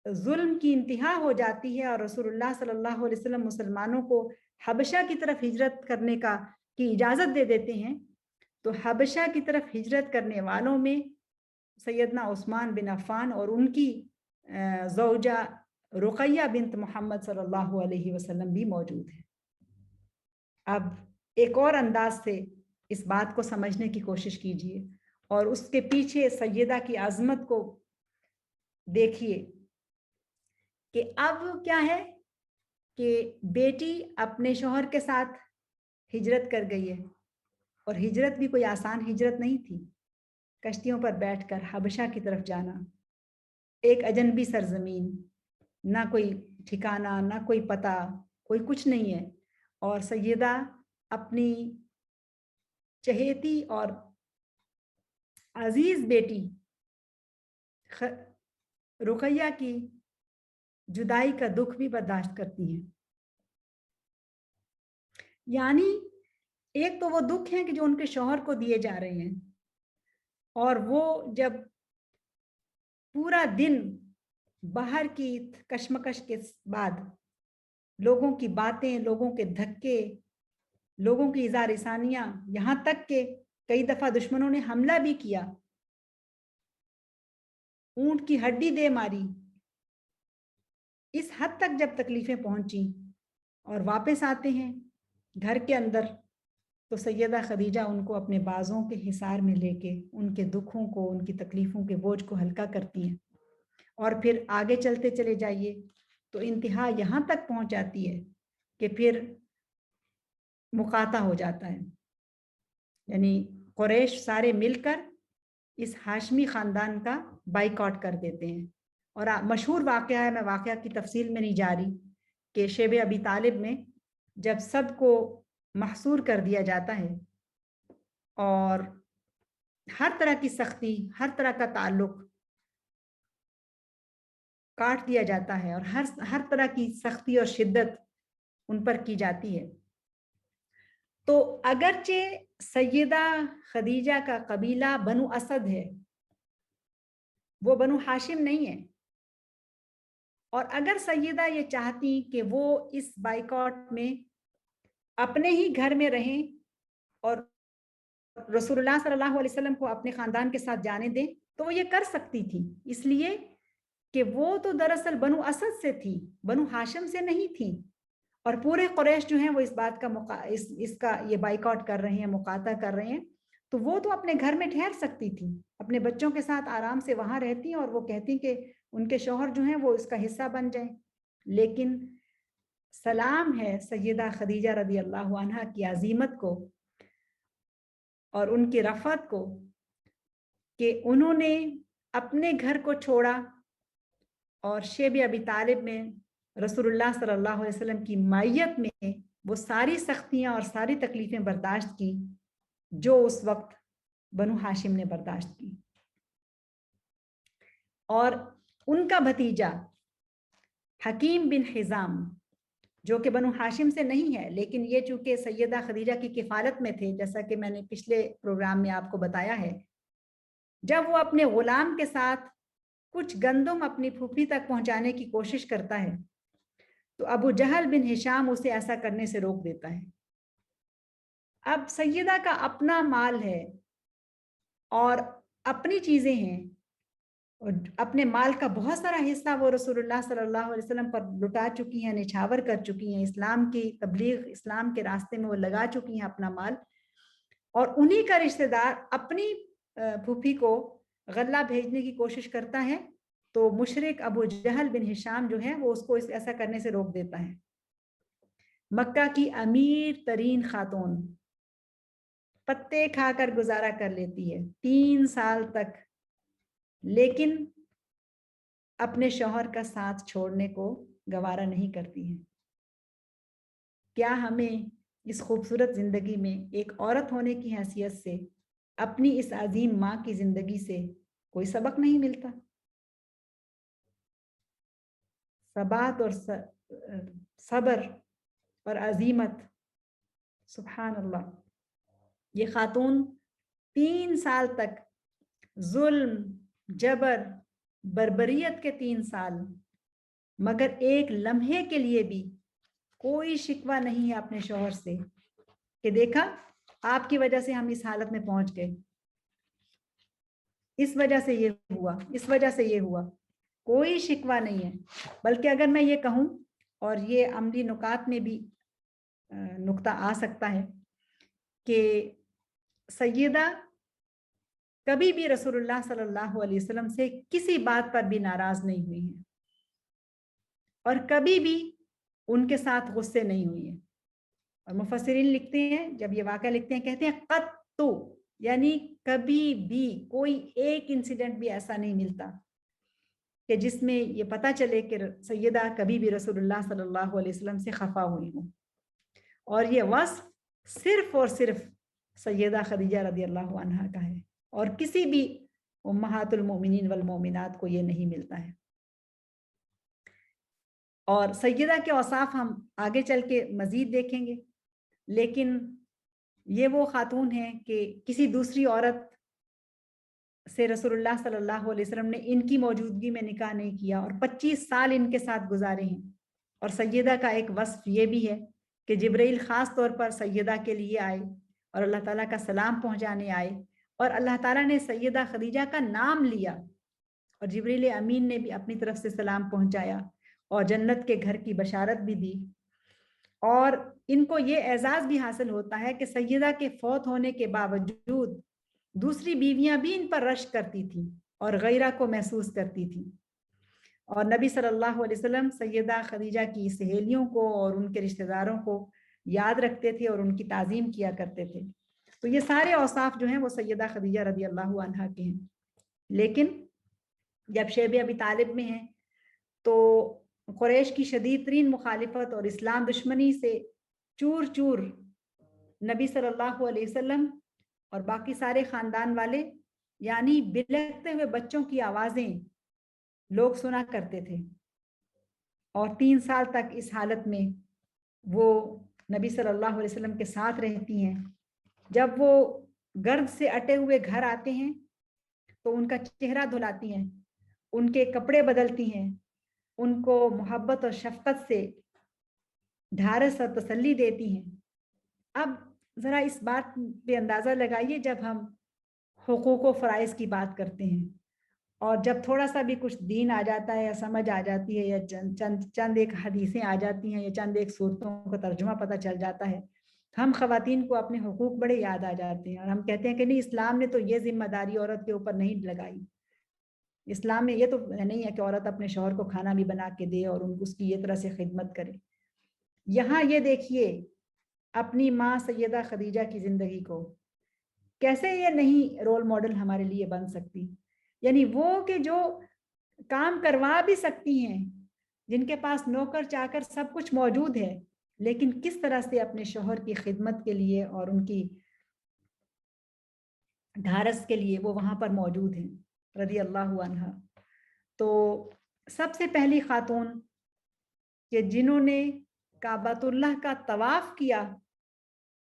ظلم کی انتہا ہو جاتی ہے اور رسول اللہ صلی اللہ علیہ وسلم مسلمانوں کو حبشہ کی طرف ہجرت کرنے کی اجازت دے دیتے ہیں, تو حبشہ کی طرف ہجرت کرنے والوں میں سیدنا عثمان بن عفان اور ان کی زوجہ رقیہ بنت محمد صلی اللہ علیہ وسلم بھی موجود ہیں. اب ایک اور انداز سے اس بات کو سمجھنے کی کوشش کیجیے اور اس کے پیچھے سیدہ کی عظمت کو دیکھیے کہ اب کیا ہے کہ بیٹی اپنے شوہر کے ساتھ ہجرت کر گئی ہے, اور ہجرت بھی کوئی آسان ہجرت نہیں تھی. کشتیوں پر بیٹھ کر حبشہ کی طرف جانا, ایک اجنبی سرزمین, نہ کوئی ٹھکانہ, نہ کوئی پتہ, کوئی کچھ نہیں ہے, اور سیدہ اپنی چہیتی اور عزیز بیٹی رقیہ کی جدائی کا دکھ بھی برداشت کرتی ہیں. یعنی ایک تو وہ دکھ ہیں کہ جو ان کے شوہر کو دیے جا رہے ہیں, اور وہ جب پورا دن باہر کی کشمکش کے بعد لوگوں کی باتیں, لوگوں کے دھکے, لوگوں کی اظہار ثانیہ, یہاں تک کہ کئی دفعہ دشمنوں نے حملہ بھی کیا, اونٹ کی ہڈی دے ماری, اس حد تک جب تکلیفیں پہنچی اور واپس آتے ہیں گھر کے اندر, تو سیدہ خدیجہ ان کو اپنے بازوں کے حصار میں لے کے ان کے دکھوں کو, ان کی تکلیفوں کے بوجھ کو ہلکا کرتی ہیں. اور پھر آگے چلتے چلے جائیے تو انتہا یہاں تک پہنچ جاتی ہے کہ پھر مقاطع ہو جاتا ہے. یعنی قریش سارے مل کر اس ہاشمی خاندان کا بائیکاٹ کر دیتے ہیں. اور مشہور واقعہ ہے, میں واقعہ کی تفصیل میں نہیں جا رہی, کہ شیب ابی طالب میں جب سب کو محصور کر دیا جاتا ہے اور ہر طرح کی سختی, ہر طرح کا تعلق کاٹ دیا جاتا ہے, اور ہر طرح کی سختی اور شدت ان پر کی جاتی ہے, تو اگرچہ سیدہ خدیجہ کا قبیلہ بنو اسد ہے, وہ بنو ہاشم نہیں ہے, اور اگر سیدہ یہ چاہتی کہ وہ اس بائیکاٹ میں اپنے ہی گھر میں رہیں اور رسول اللہ صلی اللہ علیہ وسلم کو اپنے خاندان کے ساتھ جانے دیں, تو وہ یہ کر سکتی تھی, اس لیے کہ وہ تو دراصل بنو اسد سے تھی, بنو ہاشم سے نہیں تھی, اور پورے قریش جو ہیں وہ اس بات کا اس کا یہ بائیکاٹ کر رہے ہیں, مقاطع کر رہے ہیں, تو وہ تو اپنے گھر میں ٹھہر سکتی تھی, اپنے بچوں کے ساتھ آرام سے وہاں رہتی, اور وہ کہتی کہ ان کے شوہر جو ہیں وہ اس کا حصہ بن جائیں. لیکن سلام ہے سیدہ خدیجہ رضی اللہ عنہا کی عظیمت کو اور ان کی رفعت کو کہ انہوں نے اپنے گھر کو چھوڑا اور شیب ابی طالب میں رسول اللہ صلی اللہ علیہ وسلم کی مائیت میں وہ ساری سختیاں اور ساری تکلیفیں برداشت کی جو اس وقت بنو ہاشم نے برداشت کی. اور ان کا بھتیجا حکیم بن حزام, جو کہ بنو ہاشم سے نہیں ہے, لیکن یہ چونکہ سیدہ خدیجہ کی کفالت میں تھے, جیسا کہ میں نے پچھلے پروگرام میں آپ کو بتایا ہے, جب وہ اپنے غلام کے ساتھ کچھ گندم اپنی پھوپھی تک پہنچانے کی کوشش کرتا ہے, تو ابو جہل بن ہشام اسے ایسا کرنے سے روک دیتا ہے. اب سیدہ کا اپنا مال ہے اور اپنی چیزیں ہیں, اور اپنے مال کا بہت سارا حصہ وہ رسول اللہ صلی اللہ علیہ وسلم پر لٹا چکی ہیں, نچھاور کر چکی ہیں, اسلام کی تبلیغ, اسلام کے راستے میں وہ لگا چکی ہیں اپنا مال, اور انہی کا رشتہ دار اپنی پھوپھی کو غلہ بھیجنے کی کوشش کرتا ہے, تو مشرک ابو جہل بن ہشام جو ہے وہ اس کو ایسا کرنے سے روک دیتا ہے. مکہ کی امیر ترین خاتون پتے کھا کر گزارا کر لیتی ہے 3 سال تک، لیکن اپنے شوہر کا ساتھ چھوڑنے کو گوارا نہیں کرتی ہے۔ کیا ہمیں اس خوبصورت زندگی میں ایک عورت ہونے کی حیثیت سے اپنی اس عظیم ماں کی زندگی سے کوئی سبق نہیں ملتا؟ ثبات اور صبر اور عزیمت، سبحان اللہ۔ یہ خاتون 3 سال تک ظلم، جبر، بربریت کے 3 سال، مگر ایک لمحے کے لیے بھی کوئی شکوہ نہیں ہے اپنے شوہر سے کہ دیکھا آپ کی وجہ سے ہم اس حالت میں پہنچ گئے، اس وجہ سے یہ ہوا، اس وجہ سے یہ ہوا، کوئی شکوہ نہیں ہے۔ بلکہ اگر میں یہ کہوں، اور یہ عملی نکات میں بھی نقطہ آ سکتا ہے، کہ سیدہ کبھی بھی رسول اللہ صلی اللہ علیہ وسلم سے کسی بات پر بھی ناراض نہیں ہوئی ہیں، اور کبھی بھی ان کے ساتھ غصے نہیں ہوئی ہیں۔ اور مفسرین لکھتے ہیں، جب یہ واقعہ لکھتے ہیں، کہتے ہیں قطو، یعنی کبھی بھی کوئی ایک انسیڈنٹ بھی ایسا نہیں ملتا کہ جس میں یہ پتہ چلے کہ سیدہ کبھی بھی رسول اللہ صلی اللہ علیہ وسلم سے خفا ہوئی ہوں۔ اور یہ وصف صرف اور صرف سیدہ خدیجہ رضی اللہ عنہا کا ہے، اور کسی بھی امہات المؤمنین والمؤمنات کو یہ نہیں ملتا ہے۔ اور سیدہ کے اوصاف ہم آگے چل کے مزید دیکھیں گے، لیکن یہ وہ خاتون ہیں کہ کسی دوسری عورت سے رسول اللہ صلی اللہ علیہ وسلم نے ان کی موجودگی میں نکاح نہیں کیا، اور 25 سال ان کے ساتھ گزارے ہیں۔ اور سیدہ کا ایک وصف یہ بھی ہے کہ جبرائیل خاص طور پر سیدہ کے لیے آئے اور اللہ تعالیٰ کا سلام پہنچانے آئے، اور اللہ تعالیٰ نے سیدہ خدیجہ کا نام لیا، اور جبرائیل امین نے بھی اپنی طرف سے سلام پہنچایا اور جنت کے گھر کی بشارت بھی دی۔ اور ان کو یہ اعزاز بھی حاصل ہوتا ہے کہ سیدہ کے فوت ہونے کے باوجود دوسری بیویاں بھی ان پر رشک کرتی تھیں اور غیرہ کو محسوس کرتی تھیں، اور نبی صلی اللہ علیہ وسلم سیدہ خدیجہ کی سہیلیوں کو اور ان کے رشتہ داروں کو یاد رکھتے تھے اور ان کی تعظیم کیا کرتے تھے۔ تو یہ سارے اوصاف جو ہیں وہ سیدہ خدیجہ رضی اللہ عنہا کے ہیں۔ لیکن جب شیب ابی طالب میں ہیں تو قریش کی شدید ترین مخالفت اور اسلام دشمنی سے چور چور نبی صلی اللہ علیہ وسلم اور باقی سارے خاندان والے، یعنی بلکتے ہوئے بچوں کی آوازیں لوگ سنا کرتے تھے، اور 3 سال تک اس حالت میں وہ نبی صلی اللہ علیہ وسلم کے ساتھ رہتی ہیں۔ جب وہ گرد سے اٹے ہوئے گھر آتے ہیں تو ان کا چہرہ دھلاتی ہیں، ان کے کپڑے بدلتی ہیں، ان کو محبت اور شفقت سے ڈھارس اور تسلی دیتی ہیں۔ اب ذرا اس بات پہ اندازہ لگائیے، جب ہم حقوق و فرائض کی بات کرتے ہیں، اور جب تھوڑا سا بھی کچھ دین آ جاتا ہے یا سمجھ آ جاتی ہے، یا چند ایک حدیثیں آ جاتی ہیں، یا چند ایک صورتوں کا ترجمہ پتہ چل جاتا ہے، ہم خواتین کو اپنے حقوق بڑے یاد آ جاتے ہیں، اور ہم کہتے ہیں کہ نہیں، اسلام نے تو یہ ذمہ داری عورت کے اوپر نہیں لگائی، اسلام میں یہ تو نہیں ہے کہ عورت اپنے شوہر کو کھانا بھی بنا کے دے اور اس کی یہ طرح سے خدمت کرے۔ یہاں یہ دیکھیے اپنی ماں سیدہ خدیجہ کی زندگی کو، کیسے یہ نہیں رول ماڈل ہمارے لیے بن سکتی؟ یعنی وہ کہ جو کام کروا بھی سکتی ہیں، جن کے پاس نوکر چاکر سب کچھ موجود ہے، لیکن کس طرح سے اپنے شوہر کی خدمت کے لیے اور ان کی ڈھارس کے لیے وہ وہاں پر موجود ہیں رضی اللہ عنہا۔ تو سب سے پہلی خاتون کہ جنہوں نے کعبۃ اللہ کا طواف کیا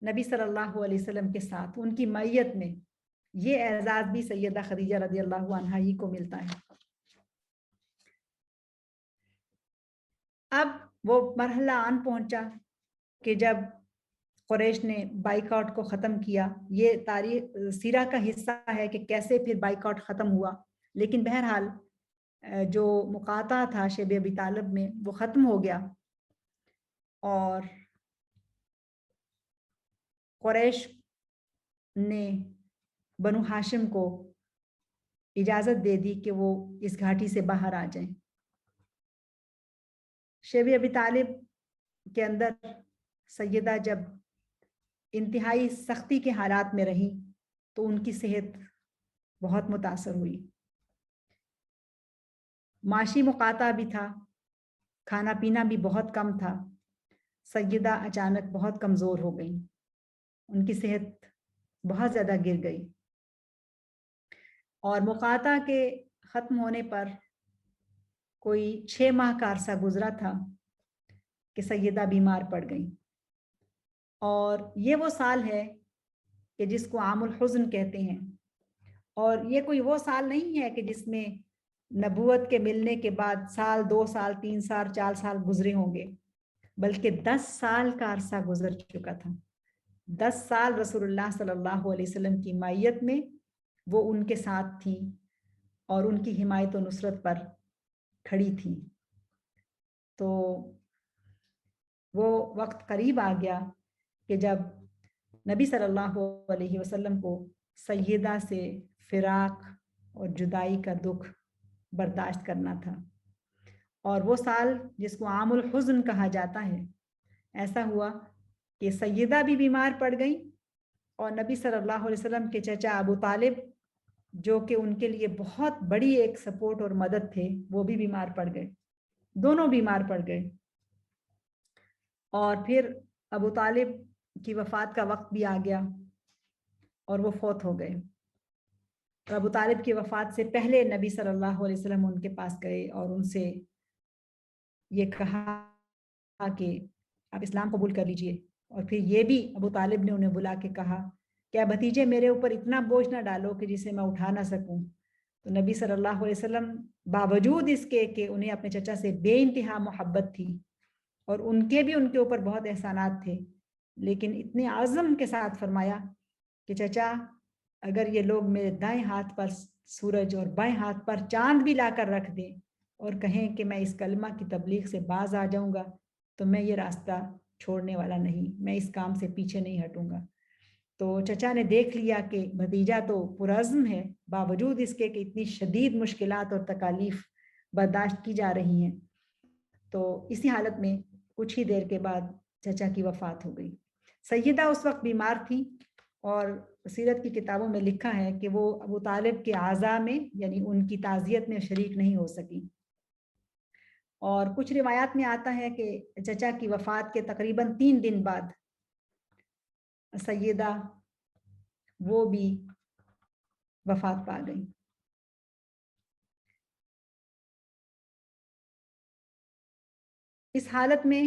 نبی صلی اللہ علیہ وسلم کے ساتھ ان کی معیت میں، یہ اعزاز بھی سیدہ خدیجہ رضی اللہ عنہا ہی کو ملتا ہے۔ اب وہ مرحلہ آن پہنچا کہ جب قریش نے بائیکاٹ کو ختم کیا۔ یہ تاریخ سیرہ کا حصہ ہے کہ کیسے پھر بائیکاٹ ختم ہوا، لیکن بہرحال جو مقاطعہ تھا شیب ابی طالب میں وہ ختم ہو گیا، اور قریش نے بنو ہاشم کو اجازت دے دی کہ وہ اس گھاٹی سے باہر آ جائیں۔ شیب ابی طالب کے اندر سیدہ جب انتہائی سختی کے حالات میں رہیں تو ان کی صحت بہت متاثر ہوئی. معاشی مقاطع بھی تھا، کھانا پینا بھی بہت کم تھا. سیدہ اچانک بہت کمزور ہو گئیں، ان کی صحت بہت زیادہ گر گئی، اور مقاطع کے ختم ہونے پر کوئی 6 ماہ کا عرصہ گزرا تھا کہ سیدہ بیمار پڑ گئیں. اور یہ وہ سال ہے کہ جس کو عام الحزن کہتے ہیں، اور یہ کوئی وہ سال نہیں ہے کہ جس میں نبوت کے ملنے کے بعد سال 2 سال 3 سال 4 سال گزرے ہوں گے، بلکہ 10 سال کا عرصہ گزر چکا تھا. 10 سال رسول اللہ صلی اللہ علیہ وسلم کی معیت میں وہ ان کے ساتھ تھی اور ان کی حمایت و نصرت پر کھڑی تھی. تو وہ وقت قریب آ گیا کہ جب نبی صلی اللہ علیہ وسلم کو سیدہ سے فراق اور جدائی کا دکھ برداشت کرنا تھا. اور وہ سال جس کو عام الحزن کہا جاتا ہے، ایسا ہوا کہ سیدہ بھی بیمار پڑ گئی اور نبی صلی اللہ علیہ وسلم کے چچا ابو طالب، جو کہ ان کے لیے بہت بڑی ایک سپورٹ اور مدد تھے، وہ بھی بیمار پڑ گئے. دونوں بیمار پڑ گئے. اور پھر ابو طالب کی وفات کا وقت بھی آ گیا اور وہ فوت ہو گئے. ابو طالب کی وفات سے پہلے نبی صلی اللہ علیہ وسلم ان کے پاس گئے اور ان سے یہ کہا کہ آپ اسلام قبول کر لیجئے. اور پھر یہ بھی ابو طالب نے انہیں بلا کے کہا کہ بھتیجے میرے اوپر اتنا بوجھ نہ ڈالو کہ جسے میں اٹھا نہ سکوں. تو نبی صلی اللہ علیہ وسلم باوجود اس کے کہ انہیں اپنے چچا سے بے انتہا محبت تھی اور ان کے اوپر بہت احسانات تھے، لیکن اتنے عزم کے ساتھ فرمایا کہ چچا اگر یہ لوگ میرے دائیں ہاتھ پر سورج اور بائیں ہاتھ پر چاند بھی لا کر رکھ دیں اور کہیں کہ میں اس کلمہ کی تبلیغ سے باز آ جاؤں گا تو میں یہ راستہ چھوڑنے والا نہیں، میں اس کام سے پیچھے نہیں ہٹوں گا. تو چچا نے دیکھ لیا کہ بھتیجا تو پرعزم ہے، باوجود اس کے کہ اتنی شدید مشکلات اور تکالیف برداشت کی جا رہی ہیں. تو اسی حالت میں کچھ ہی دیر کے بعد چچا کی وفات ہو گئی. سیدہ اس وقت بیمار تھی اور سیرت کی کتابوں میں لکھا ہے کہ وہ ابو طالب کے اعزاء میں یعنی ان کی تعزیت میں شریک نہیں ہو سکی. اور کچھ روایات میں آتا ہے کہ چچا کی وفات کے تقریباً 3 دن بعد سیدہ وہ بھی وفات پا گئی. اس حالت میں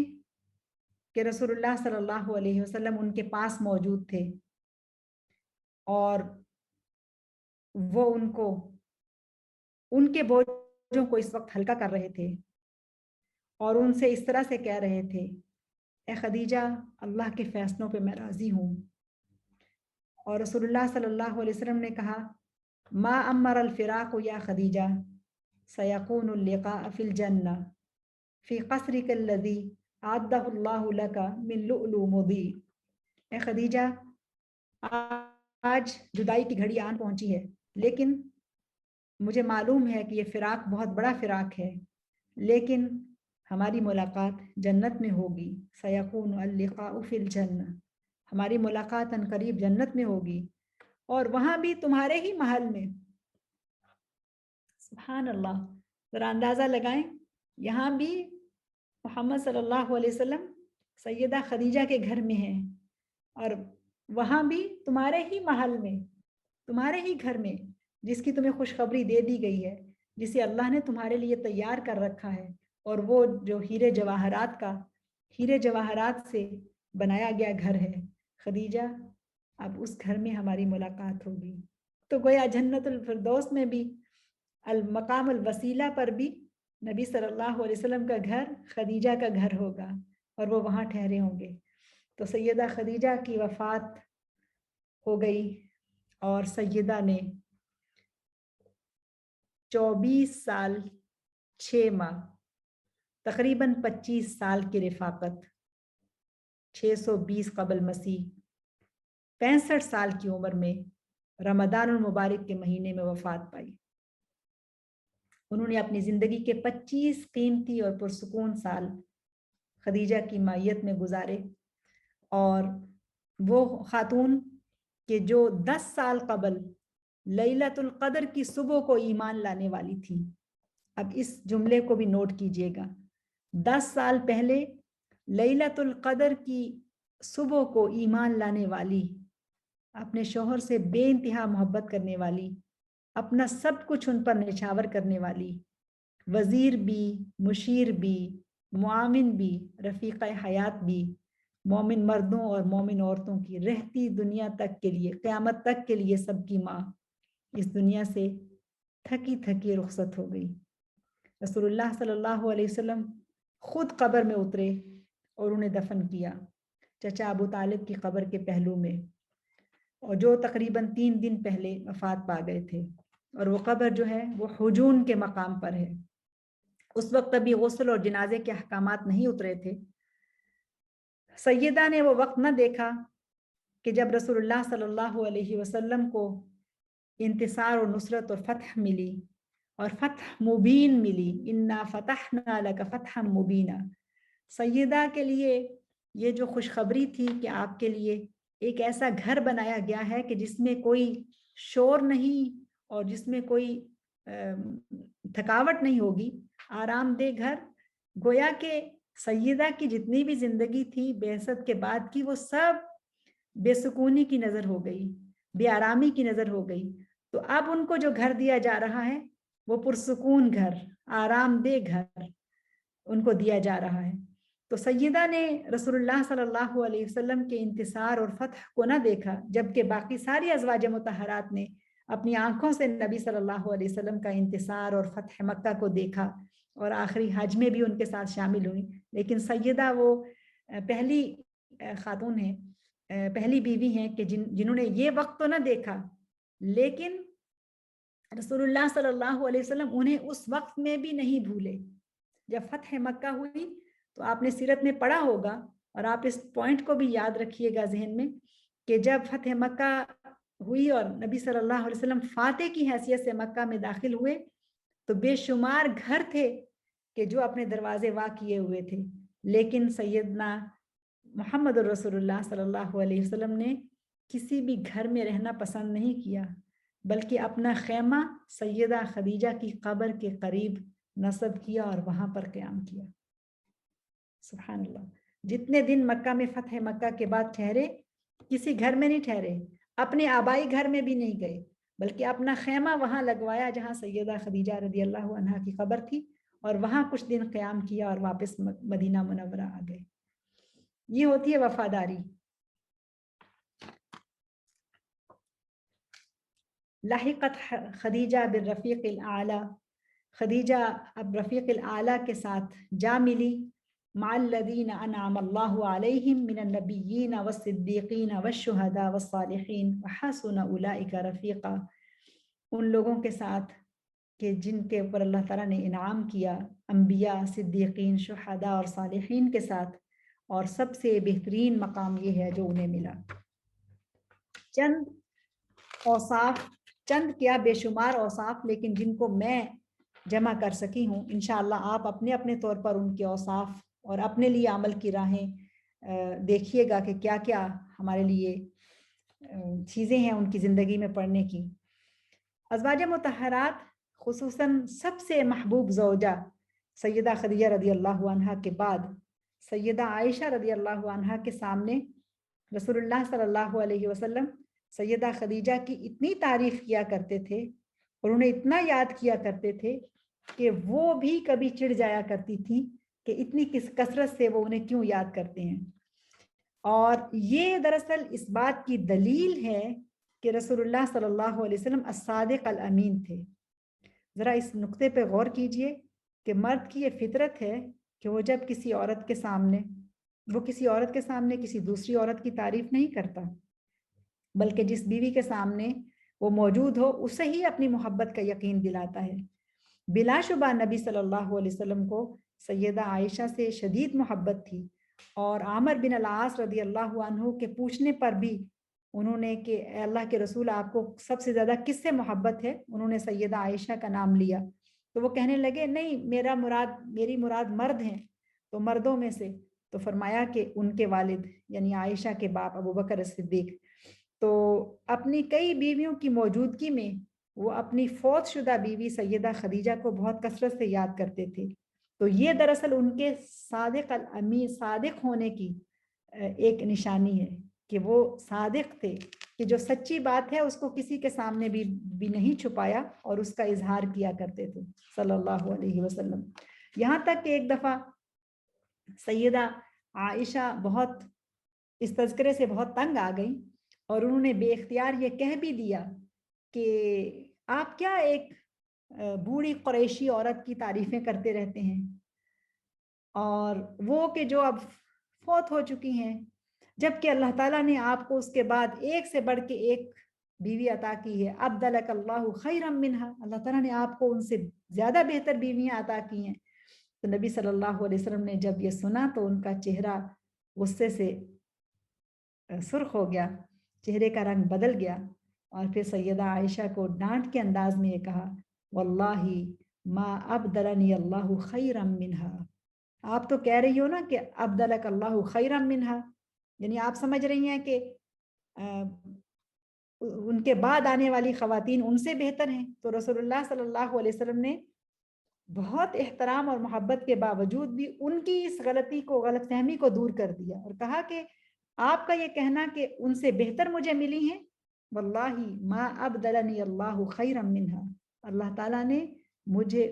کہ رسول اللہ صلی اللہ علیہ وسلم ان کے پاس موجود تھے اور وہ ان کے بوجھوں کو اس وقت ہلکا کر رہے تھے اور ان سے اس طرح سے کہہ رہے تھے، اے خدیجہ اللہ کے فیصلوں پہ میں راضی ہوں. اور رسول اللہ صلی اللہ علیہ وسلم نے کہا، ما امر الفراق یا خدیجہ سیکون اللقاء فی الجنہ فی قصرک الذی اعدہ اللہ لک من لؤلؤ مضیء. اے خدیجہ آج جدائی کی گھڑی آن پہنچی ہے، لیکن مجھے معلوم ہے کہ یہ فراق بہت بڑا فراق ہے، لیکن ہماری ملاقات جنت میں ہوگی. سیکون اللقاء فی الجنہ، ہماری ملاقات ان قریب جنت میں ہوگی اور وہاں بھی تمہارے ہی محل میں. سبحان اللہ. ذرا اندازہ لگائیں، یہاں بھی محمد صلی اللہ علیہ وسلم سیدہ خدیجہ کے گھر میں ہیں اور وہاں بھی تمہارے ہی محل میں، تمہارے ہی گھر میں، جس کی تمہیں خوشخبری دے دی گئی ہے، جسے اللہ نے تمہارے لیے تیار کر رکھا ہے، اور وہ جو ہیرے جواہرات سے بنایا گیا گھر ہے. خدیجہ اب اس گھر میں ہماری ملاقات ہوگی. تو گویا جنت الفردوس میں بھی المقام الوسیلہ پر بھی نبی صلی اللہ علیہ وسلم کا گھر خدیجہ کا گھر ہوگا اور وہ وہاں ٹھہرے ہوں گے. تو سیدہ خدیجہ کی وفات ہو گئی اور سیدہ نے 24 سال 6 ماہ تقریباً 25 سال کی رفاقت 620 قبل مسیح 65 سال کی عمر میں رمضان المبارک کے مہینے میں وفات پائی. انہوں نے اپنی زندگی کے 25 قیمتی اور پرسکون سال خدیجہ کی معیت میں گزارے اور وہ خاتون کہ جو 10 سال قبل لیلۃ القدر کی صبح کو ایمان لانے والی تھی. اب اس جملے کو بھی نوٹ کیجئے گا. 10 سال پہلے لیلۃ القدر کی صبح کو ایمان لانے والی، اپنے شوہر سے بے انتہا محبت کرنے والی، اپنا سب کچھ ان پر نچھاور کرنے والی، وزیر بھی، مشیر بھی، معاون بھی، رفیق حیات بھی، مومن مردوں اور مومن عورتوں کی رہتی دنیا تک کے لیے، قیامت تک کے لیے سب کی ماں، اس دنیا سے تھکی تھکی رخصت ہو گئی. رسول اللہ صلی اللہ علیہ وسلم خود قبر میں اترے اور انہیں دفن کیا چچا ابو طالب کی قبر کے پہلو میں، اور جو تقریباً 3 دن پہلے وفات پا گئے تھے. اور وہ قبر جو ہے وہ حجون کے مقام پر ہے. اس وقت ابھی غسل اور جنازے کے احکامات نہیں اترے تھے. سیدہ نے وہ وقت نہ دیکھا کہ جب رسول اللہ صلی اللہ علیہ وسلم کو انتصار اور نصرت اور فتح ملی، اور فتح مبین ملی. انا فتحنا لک فتحا مبینا. سیدہ کے لیے یہ جو خوشخبری تھی کہ آپ کے لیے ایک ایسا گھر بنایا گیا ہے کہ جس میں کوئی شور نہیں اور جس میں کوئی تھکاوٹ نہیں ہوگی، آرام دہ گھر. گویا کہ سیدہ کی جتنی بھی زندگی تھی بعثت کے بعد کی، وہ سب بے سکونی کی نظر ہو گئی، بے آرامی کی نظر ہو گئی. تو اب ان کو جو گھر دیا جا رہا ہے وہ پرسکون گھر، آرام دہ گھر ان کو دیا جا رہا ہے. تو سیدہ نے رسول اللہ صلی اللہ علیہ وسلم کے انتصار اور فتح کو نہ دیکھا، جبکہ باقی ساری ازواج مطہرات نے اپنی آنکھوں سے نبی صلی اللہ علیہ وسلم کا انتصار اور فتح مکہ کو دیکھا، اور آخری حج میں بھی ان کے ساتھ شامل ہوئی. لیکن سیدہ وہ پہلی خاتون ہیں، پہلی بیوی ہیں کہ جنہوں نے یہ وقت تو نہ دیکھا، لیکن رسول اللہ صلی اللہ علیہ وسلم انہیں اس وقت میں بھی نہیں بھولے. جب فتح مکہ ہوئی تو آپ نے سیرت میں پڑھا ہوگا، اور آپ اس پوائنٹ کو بھی یاد رکھیے گا ذہن میں، کہ جب فتح مکہ ہوئی اور نبی صلی اللہ علیہ وسلم فاتح کی حیثیت سے مکہ میں داخل ہوئے، تو بے شمار گھر تھے کہ جو اپنے دروازے وا کیے ہوئے تھے. لیکن سیدنا محمد رسول اللہ صلی اللہ علیہ وسلم نے کسی بھی گھر میں رہنا پسند نہیں کیا، بلکہ اپنا خیمہ سیدہ خدیجہ کی قبر کے قریب نصب کیا اور وہاں پر قیام کیا. سبحان اللہ. جتنے دن مکہ میں فتح مکہ کے بعد ٹھہرے، کسی گھر میں نہیں ٹھہرے، اپنے آبائی گھر میں بھی نہیں گئے، بلکہ اپنا خیمہ وہاں لگوایا جہاں سیدہ خدیجہ رضی اللہ عنہا کی قبر تھی، اور وہاں کچھ دن قیام کیا اور واپس مدینہ منورہ آ گئے. یہ ہوتی ہے وفاداری. لاحقت خدیجہ بالرفیق الاعلی. خدیجہ اب رفیق الاعلی کے ساتھ جا ملی. مع الذین انعم اللہ علیہم من النبیین والصدیقین والشہداء والصالحین وحسن اولئک رفیقا. ان لوگوں کے ساتھ کہ جن کے اوپر اللہ تعالیٰ نے انعام کیا، انبیاء، صدیقین، شہداء اور صالحین کے ساتھ، اور سب سے بہترین مقام یہ ہے جو انہیں ملا. چند اوصاف، چند کیا بے شمار اوصاف، لیکن جن کو میں جمع کر سکی ہوں. انشاءاللہ آپ اپنے اپنے طور پر ان کے اوصاف اور اپنے لیے عمل کی راہیں دیکھیے گا کہ کیا کیا ہمارے لیے چیزیں ہیں ان کی زندگی میں پڑھنے کی. ازواج مطہرات خصوصاً سب سے محبوب زوجہ سیدہ خدیجہ رضی اللہ عنہا کے بعد سیدہ عائشہ رضی اللہ عنہا کے سامنے رسول اللہ صلی اللہ علیہ وسلم سیدہ خدیجہ کی اتنی تعریف کیا کرتے تھے اور انہیں اتنا یاد کیا کرتے تھے کہ وہ بھی کبھی چڑ جایا کرتی تھی کہ اتنی کثرت سے وہ انہیں کیوں یاد کرتے ہیں. اور یہ دراصل اس بات کی دلیل ہے کہ رسول اللہ صلی اللہ علیہ وسلم الصادق الامین تھے. ذرا اس نقطے پہ غور کیجئے کہ مرد کی یہ فطرت ہے کہ وہ جب کسی عورت کے سامنے، وہ کسی عورت کے سامنے کسی دوسری عورت کی تعریف نہیں کرتا، بلکہ جس بیوی کے سامنے وہ موجود ہو اسے ہی اپنی محبت کا یقین دلاتا ہے. بلا شبہ نبی صلی اللہ علیہ وسلم کو سیدہ عائشہ سے شدید محبت تھی، اور عامر بن العاص رضی اللہ عنہ کے پوچھنے پر بھی انہوں نے کہ اے اللہ کے رسول آپ کو سب سے زیادہ کس سے محبت ہے، انہوں نے سیدہ عائشہ کا نام لیا. تو وہ کہنے لگے نہیں، میری مراد مرد ہیں، تو مردوں میں سے. تو فرمایا کہ ان کے والد یعنی عائشہ کے باپ ابو بکر صدیق تو اپنی کئی بیویوں کی موجودگی میں وہ اپنی فوت شدہ بیوی سیدہ خدیجہ کو بہت کثرت سے یاد کرتے تھے. تو یہ دراصل ان کے صادق الامین صادق ہونے کی ایک نشانی ہے کہ وہ صادق تھے کہ جو سچی بات ہے اس کو کسی کے سامنے بھی نہیں چھپایا اور اس کا اظہار کیا کرتے تھے صلی اللہ علیہ وسلم. یہاں تک کہ ایک دفعہ سیدہ عائشہ بہت اس تذکرے سے بہت تنگ آ گئی اور انہوں نے بے اختیار یہ کہہ بھی دیا کہ آپ کیا ایک بوڑھی قریشی عورت کی تعریفیں کرتے رہتے ہیں اور وہ کہ جو اب فوت ہو چکی ہیں جبکہ اللہ تعالیٰ نے آپ کو اس کے بعد ایک سے بڑھ کے ایک بیوی عطا کی ہے. ابدلک اللہ خیرا منہا, اللہ تعالیٰ نے آپ کو ان سے زیادہ بہتر بیویاں عطا کی ہیں. تو نبی صلی اللہ علیہ وسلم نے جب یہ سنا تو ان کا چہرہ غصے سے سرخ ہو گیا, چہرے کا رنگ بدل گیا اور پھر سیدہ عائشہ کو ڈانٹ کے انداز میں یہ کہا واللہ ما ابدلنی اللہ خیرا منہا. آپ تو کہہ رہی ہو نا کہ ابدلک اللہ خیرا منہا, یعنی آپ سمجھ رہی ہیں کہ ان کے بعد آنے والی خواتین ان سے بہتر ہیں. تو رسول اللہ صلی اللہ علیہ وسلم نے بہت احترام اور محبت کے باوجود بھی ان کی اس غلطی کو غلط فہمی کو دور کر دیا اور کہا کہ آپ کا یہ کہنا کہ ان سے بہتر مجھے ملی ہیں واللہ ما ابدلنی اللہ خیرا منہا, اللہ تعالیٰ نے مجھے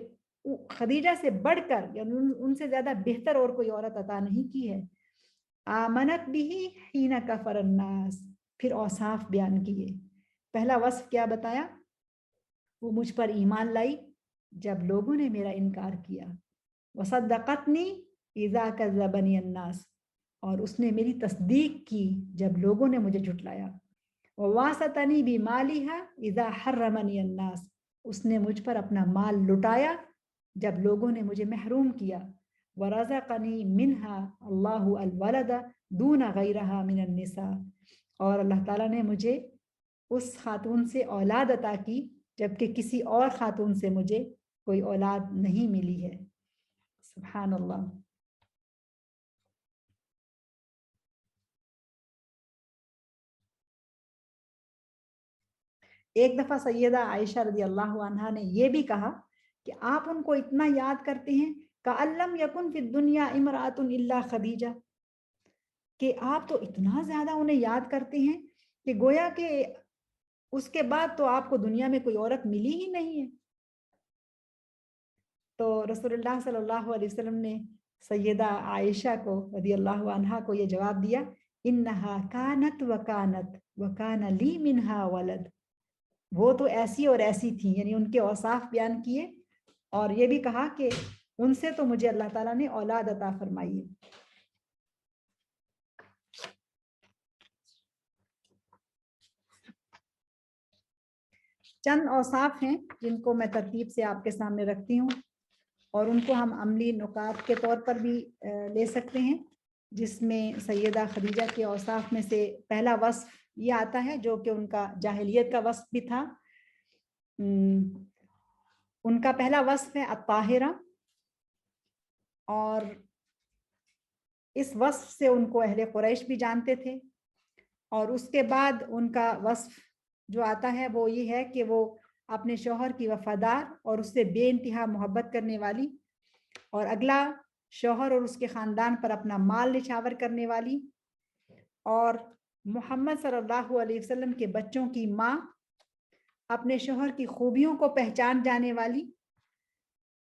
خدیجہ سے بڑھ کر یعنی ان سے زیادہ بہتر اور کوئی عورت عطا نہیں کی ہے. آمنت بھی حین کفر الناس, پھر اوصاف بیان کیے. پہلا وصف کیا بتایا, وہ مجھ پر ایمان لائی جب لوگوں نے میرا انکار کیا. وصدقتنی اذا کذبنی الناس, اور اس نے میری تصدیق کی جب لوگوں نے مجھے جھٹلایا. وواستنی بمالہا اذا حرمنی الناس, اس نے مجھ پر اپنا مال لٹایا جب لوگوں نے مجھے محروم کیا. ورزقنی منہا اللہ الولد دون غیرہا من النساء, اور اللہ تعالیٰ نے مجھے اس خاتون سے اولاد عطا کی جبکہ کسی اور خاتون سے مجھے کوئی اولاد نہیں ملی ہے. سبحان اللہ. ایک دفعہ سیدہ عائشہ رضی اللہ عنہا نے یہ بھی کہا کہ آپ ان کو اتنا یاد کرتے ہیں کَأَلَّمْ يَكُنْ فِي الدُّنْيَا امْرَأَةٌ إِلَّا خَدِیجہ, کہ آپ تو اتنا زیادہ انہیں یاد کرتے ہیں کہ گویا کہ اس کے بعد تو آپ کو دنیا میں کوئی عورت ملی ہی نہیں ہے. تو رسول اللہ صلی اللہ علیہ وسلم نے سیدہ عائشہ کو رضی اللہ عنہا کو یہ جواب دیا انہا کانت وکانت وکان لی منہا ولد, وہ تو ایسی اور ایسی تھی, یعنی ان کے اوصاف بیان کیے اور یہ بھی کہا کہ ان سے تو مجھے اللہ تعالیٰ نے اولاد عطا فرمائی ہے. چند اوصاف ہیں جن کو میں ترتیب سے آپ کے سامنے رکھتی ہوں اور ان کو ہم عملی نکات کے طور پر بھی لے سکتے ہیں, جس میں سیدہ خدیجہ کے اوصاف میں سے پہلا وصف یہ آتا ہے جو کہ ان کا جاہلیت کا وصف بھی تھا. ان کا پہلا وصف ہے الطاہرہ, اور اس وصف سے ان کو اہل قریش بھی جانتے تھے. اور اس کے بعد ان کا وصف جو آتا ہے وہ یہ ہے کہ وہ اپنے شوہر کی وفادار اور اس سے بے انتہا محبت کرنے والی, اور اگلا شوہر اور اس کے خاندان پر اپنا مال نچھاور کرنے والی, اور محمد صلی اللہ علیہ وسلم کے بچوں کی ماں, اپنے شوہر کی خوبیوں کو پہچان جانے والی,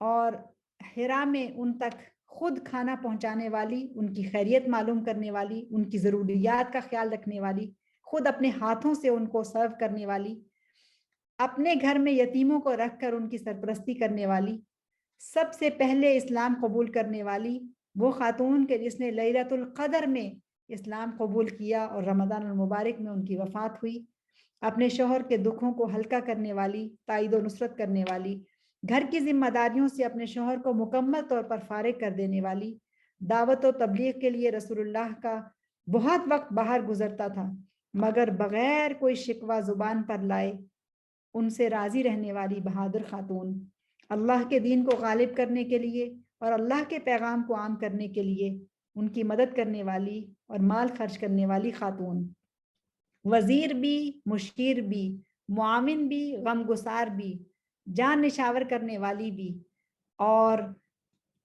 اور حرا میں ان تک خود کھانا پہنچانے والی, ان کی خیریت معلوم کرنے والی, ان کی ضروریات کا خیال رکھنے والی, خود اپنے ہاتھوں سے ان کو سرو کرنے والی, اپنے گھر میں یتیموں کو رکھ کر ان کی سرپرستی کرنے والی, سب سے پہلے اسلام قبول کرنے والی, وہ خاتون کے جس نے لیلۃ القدر میں اسلام قبول کیا اور رمضان المبارک میں ان کی وفات ہوئی, اپنے شوہر کے دکھوں کو ہلکا کرنے والی, تائید و نصرت کرنے والی, گھر کی ذمہ داریوں سے اپنے شوہر کو مکمل طور پر فارغ کر دینے والی, دعوت و تبلیغ کے لیے رسول اللہ کا بہت وقت باہر گزرتا تھا مگر بغیر کوئی شکوہ زبان پر لائے ان سے راضی رہنے والی بہادر خاتون, اللہ کے دین کو غالب کرنے کے لیے اور اللہ کے پیغام کو عام کرنے کے لیے ان کی مدد کرنے والی اور مال خرچ کرنے والی خاتون، وزیر بھی، مشیر بھی، معاون بھی، غم گسار بھی، جان نشاور کرنے والی بھی، اور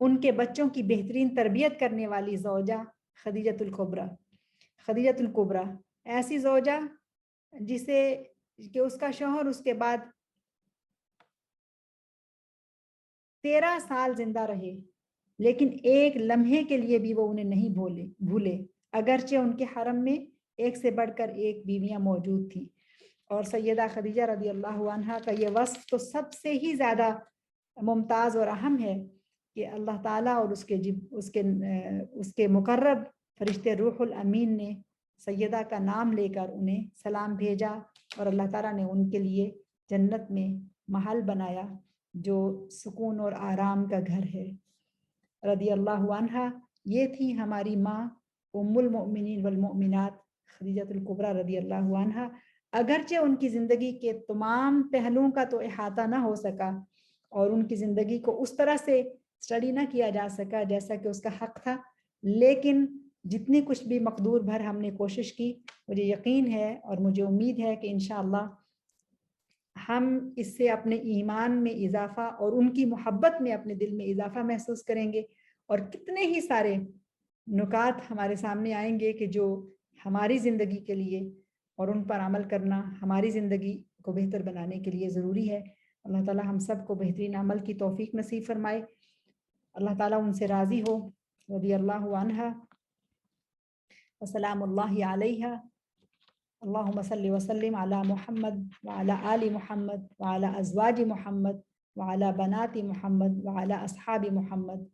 ان کے بچوں کی بہترین تربیت کرنے والی زوجہ خدیجۃ الکبریٰ۔ خدیجۃ الکبریٰ ایسی زوجہ جسے کہ اس کا شوہر اس کے بعد 13 سال زندہ رہے، لیکن ایک لمحے کے لیے بھی وہ انہیں نہیں بھولے، اگرچہ ان کے حرم میں ایک سے بڑھ کر ایک بیویاں موجود تھیں۔ اور سیدہ خدیجہ رضی اللہ عنہا کا یہ وصف تو سب سے ہی زیادہ ممتاز اور اہم ہے کہ اللہ تعالیٰ اور اس کے مقرب فرشتے روح الامین نے سیدہ کا نام لے کر انہیں سلام بھیجا، اور اللہ تعالیٰ نے ان کے لیے جنت میں محل بنایا جو سکون اور آرام کا گھر ہے۔ رضی اللہ عنہا یہ تھی ہماری ماں ام المؤمنین والمؤمنات خدیجۃ الکبریٰ رضی اللہ عنہا۔ اگرچہ ان کی زندگی کے تمام پہلوؤں کا تو احاطہ نہ ہو سکا اور ان کی زندگی کو اس طرح سے اسٹڈی نہ کیا جا سکا جیسا کہ اس کا حق تھا، لیکن جتنی کچھ بھی مقدور بھر ہم نے کوشش کی، مجھے یقین ہے اور مجھے امید ہے کہ انشاءاللہ ہم اس سے اپنے ایمان میں اضافہ اور ان کی محبت میں اپنے دل میں اضافہ محسوس کریں گے، اور کتنے ہی سارے نکات ہمارے سامنے آئیں گے کہ جو ہماری زندگی کے لیے اور ان پر عمل کرنا ہماری زندگی کو بہتر بنانے کے لیے ضروری ہے۔ اللہ تعالیٰ ہم سب کو بہترین عمل کی توفیق نصیب فرمائے، اللہ تعالیٰ ان سے راضی ہو۔ رضی اللہ عنہا وسلام اللہ علیہ۔ اللہم صلی وسلم علی محمد وعلی آل محمد وعلی ازواج محمد وعلی بنات محمد وعلی اصحاب محمد۔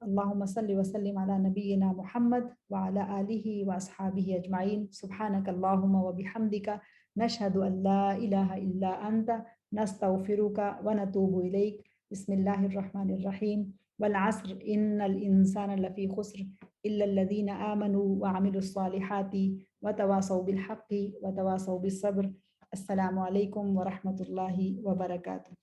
اللہم صلی وسلم علی نبینا محمد وعلی آلہ واصحابہ اجمعین۔ سبحانک اللہم وبحمدک نشہد ان لا الہ الا انت نستغفرک ونتوب الیک۔ بسم اللہ الرحمن الرحیم۔ والعصر ان الانسان لفی خسر الا الذین آمنوا وعملوا الصالحات وتواصوا بالحق وتواصوا بالصبر۔ السلام علیکم ورحمۃ اللہ وبرکاتہ۔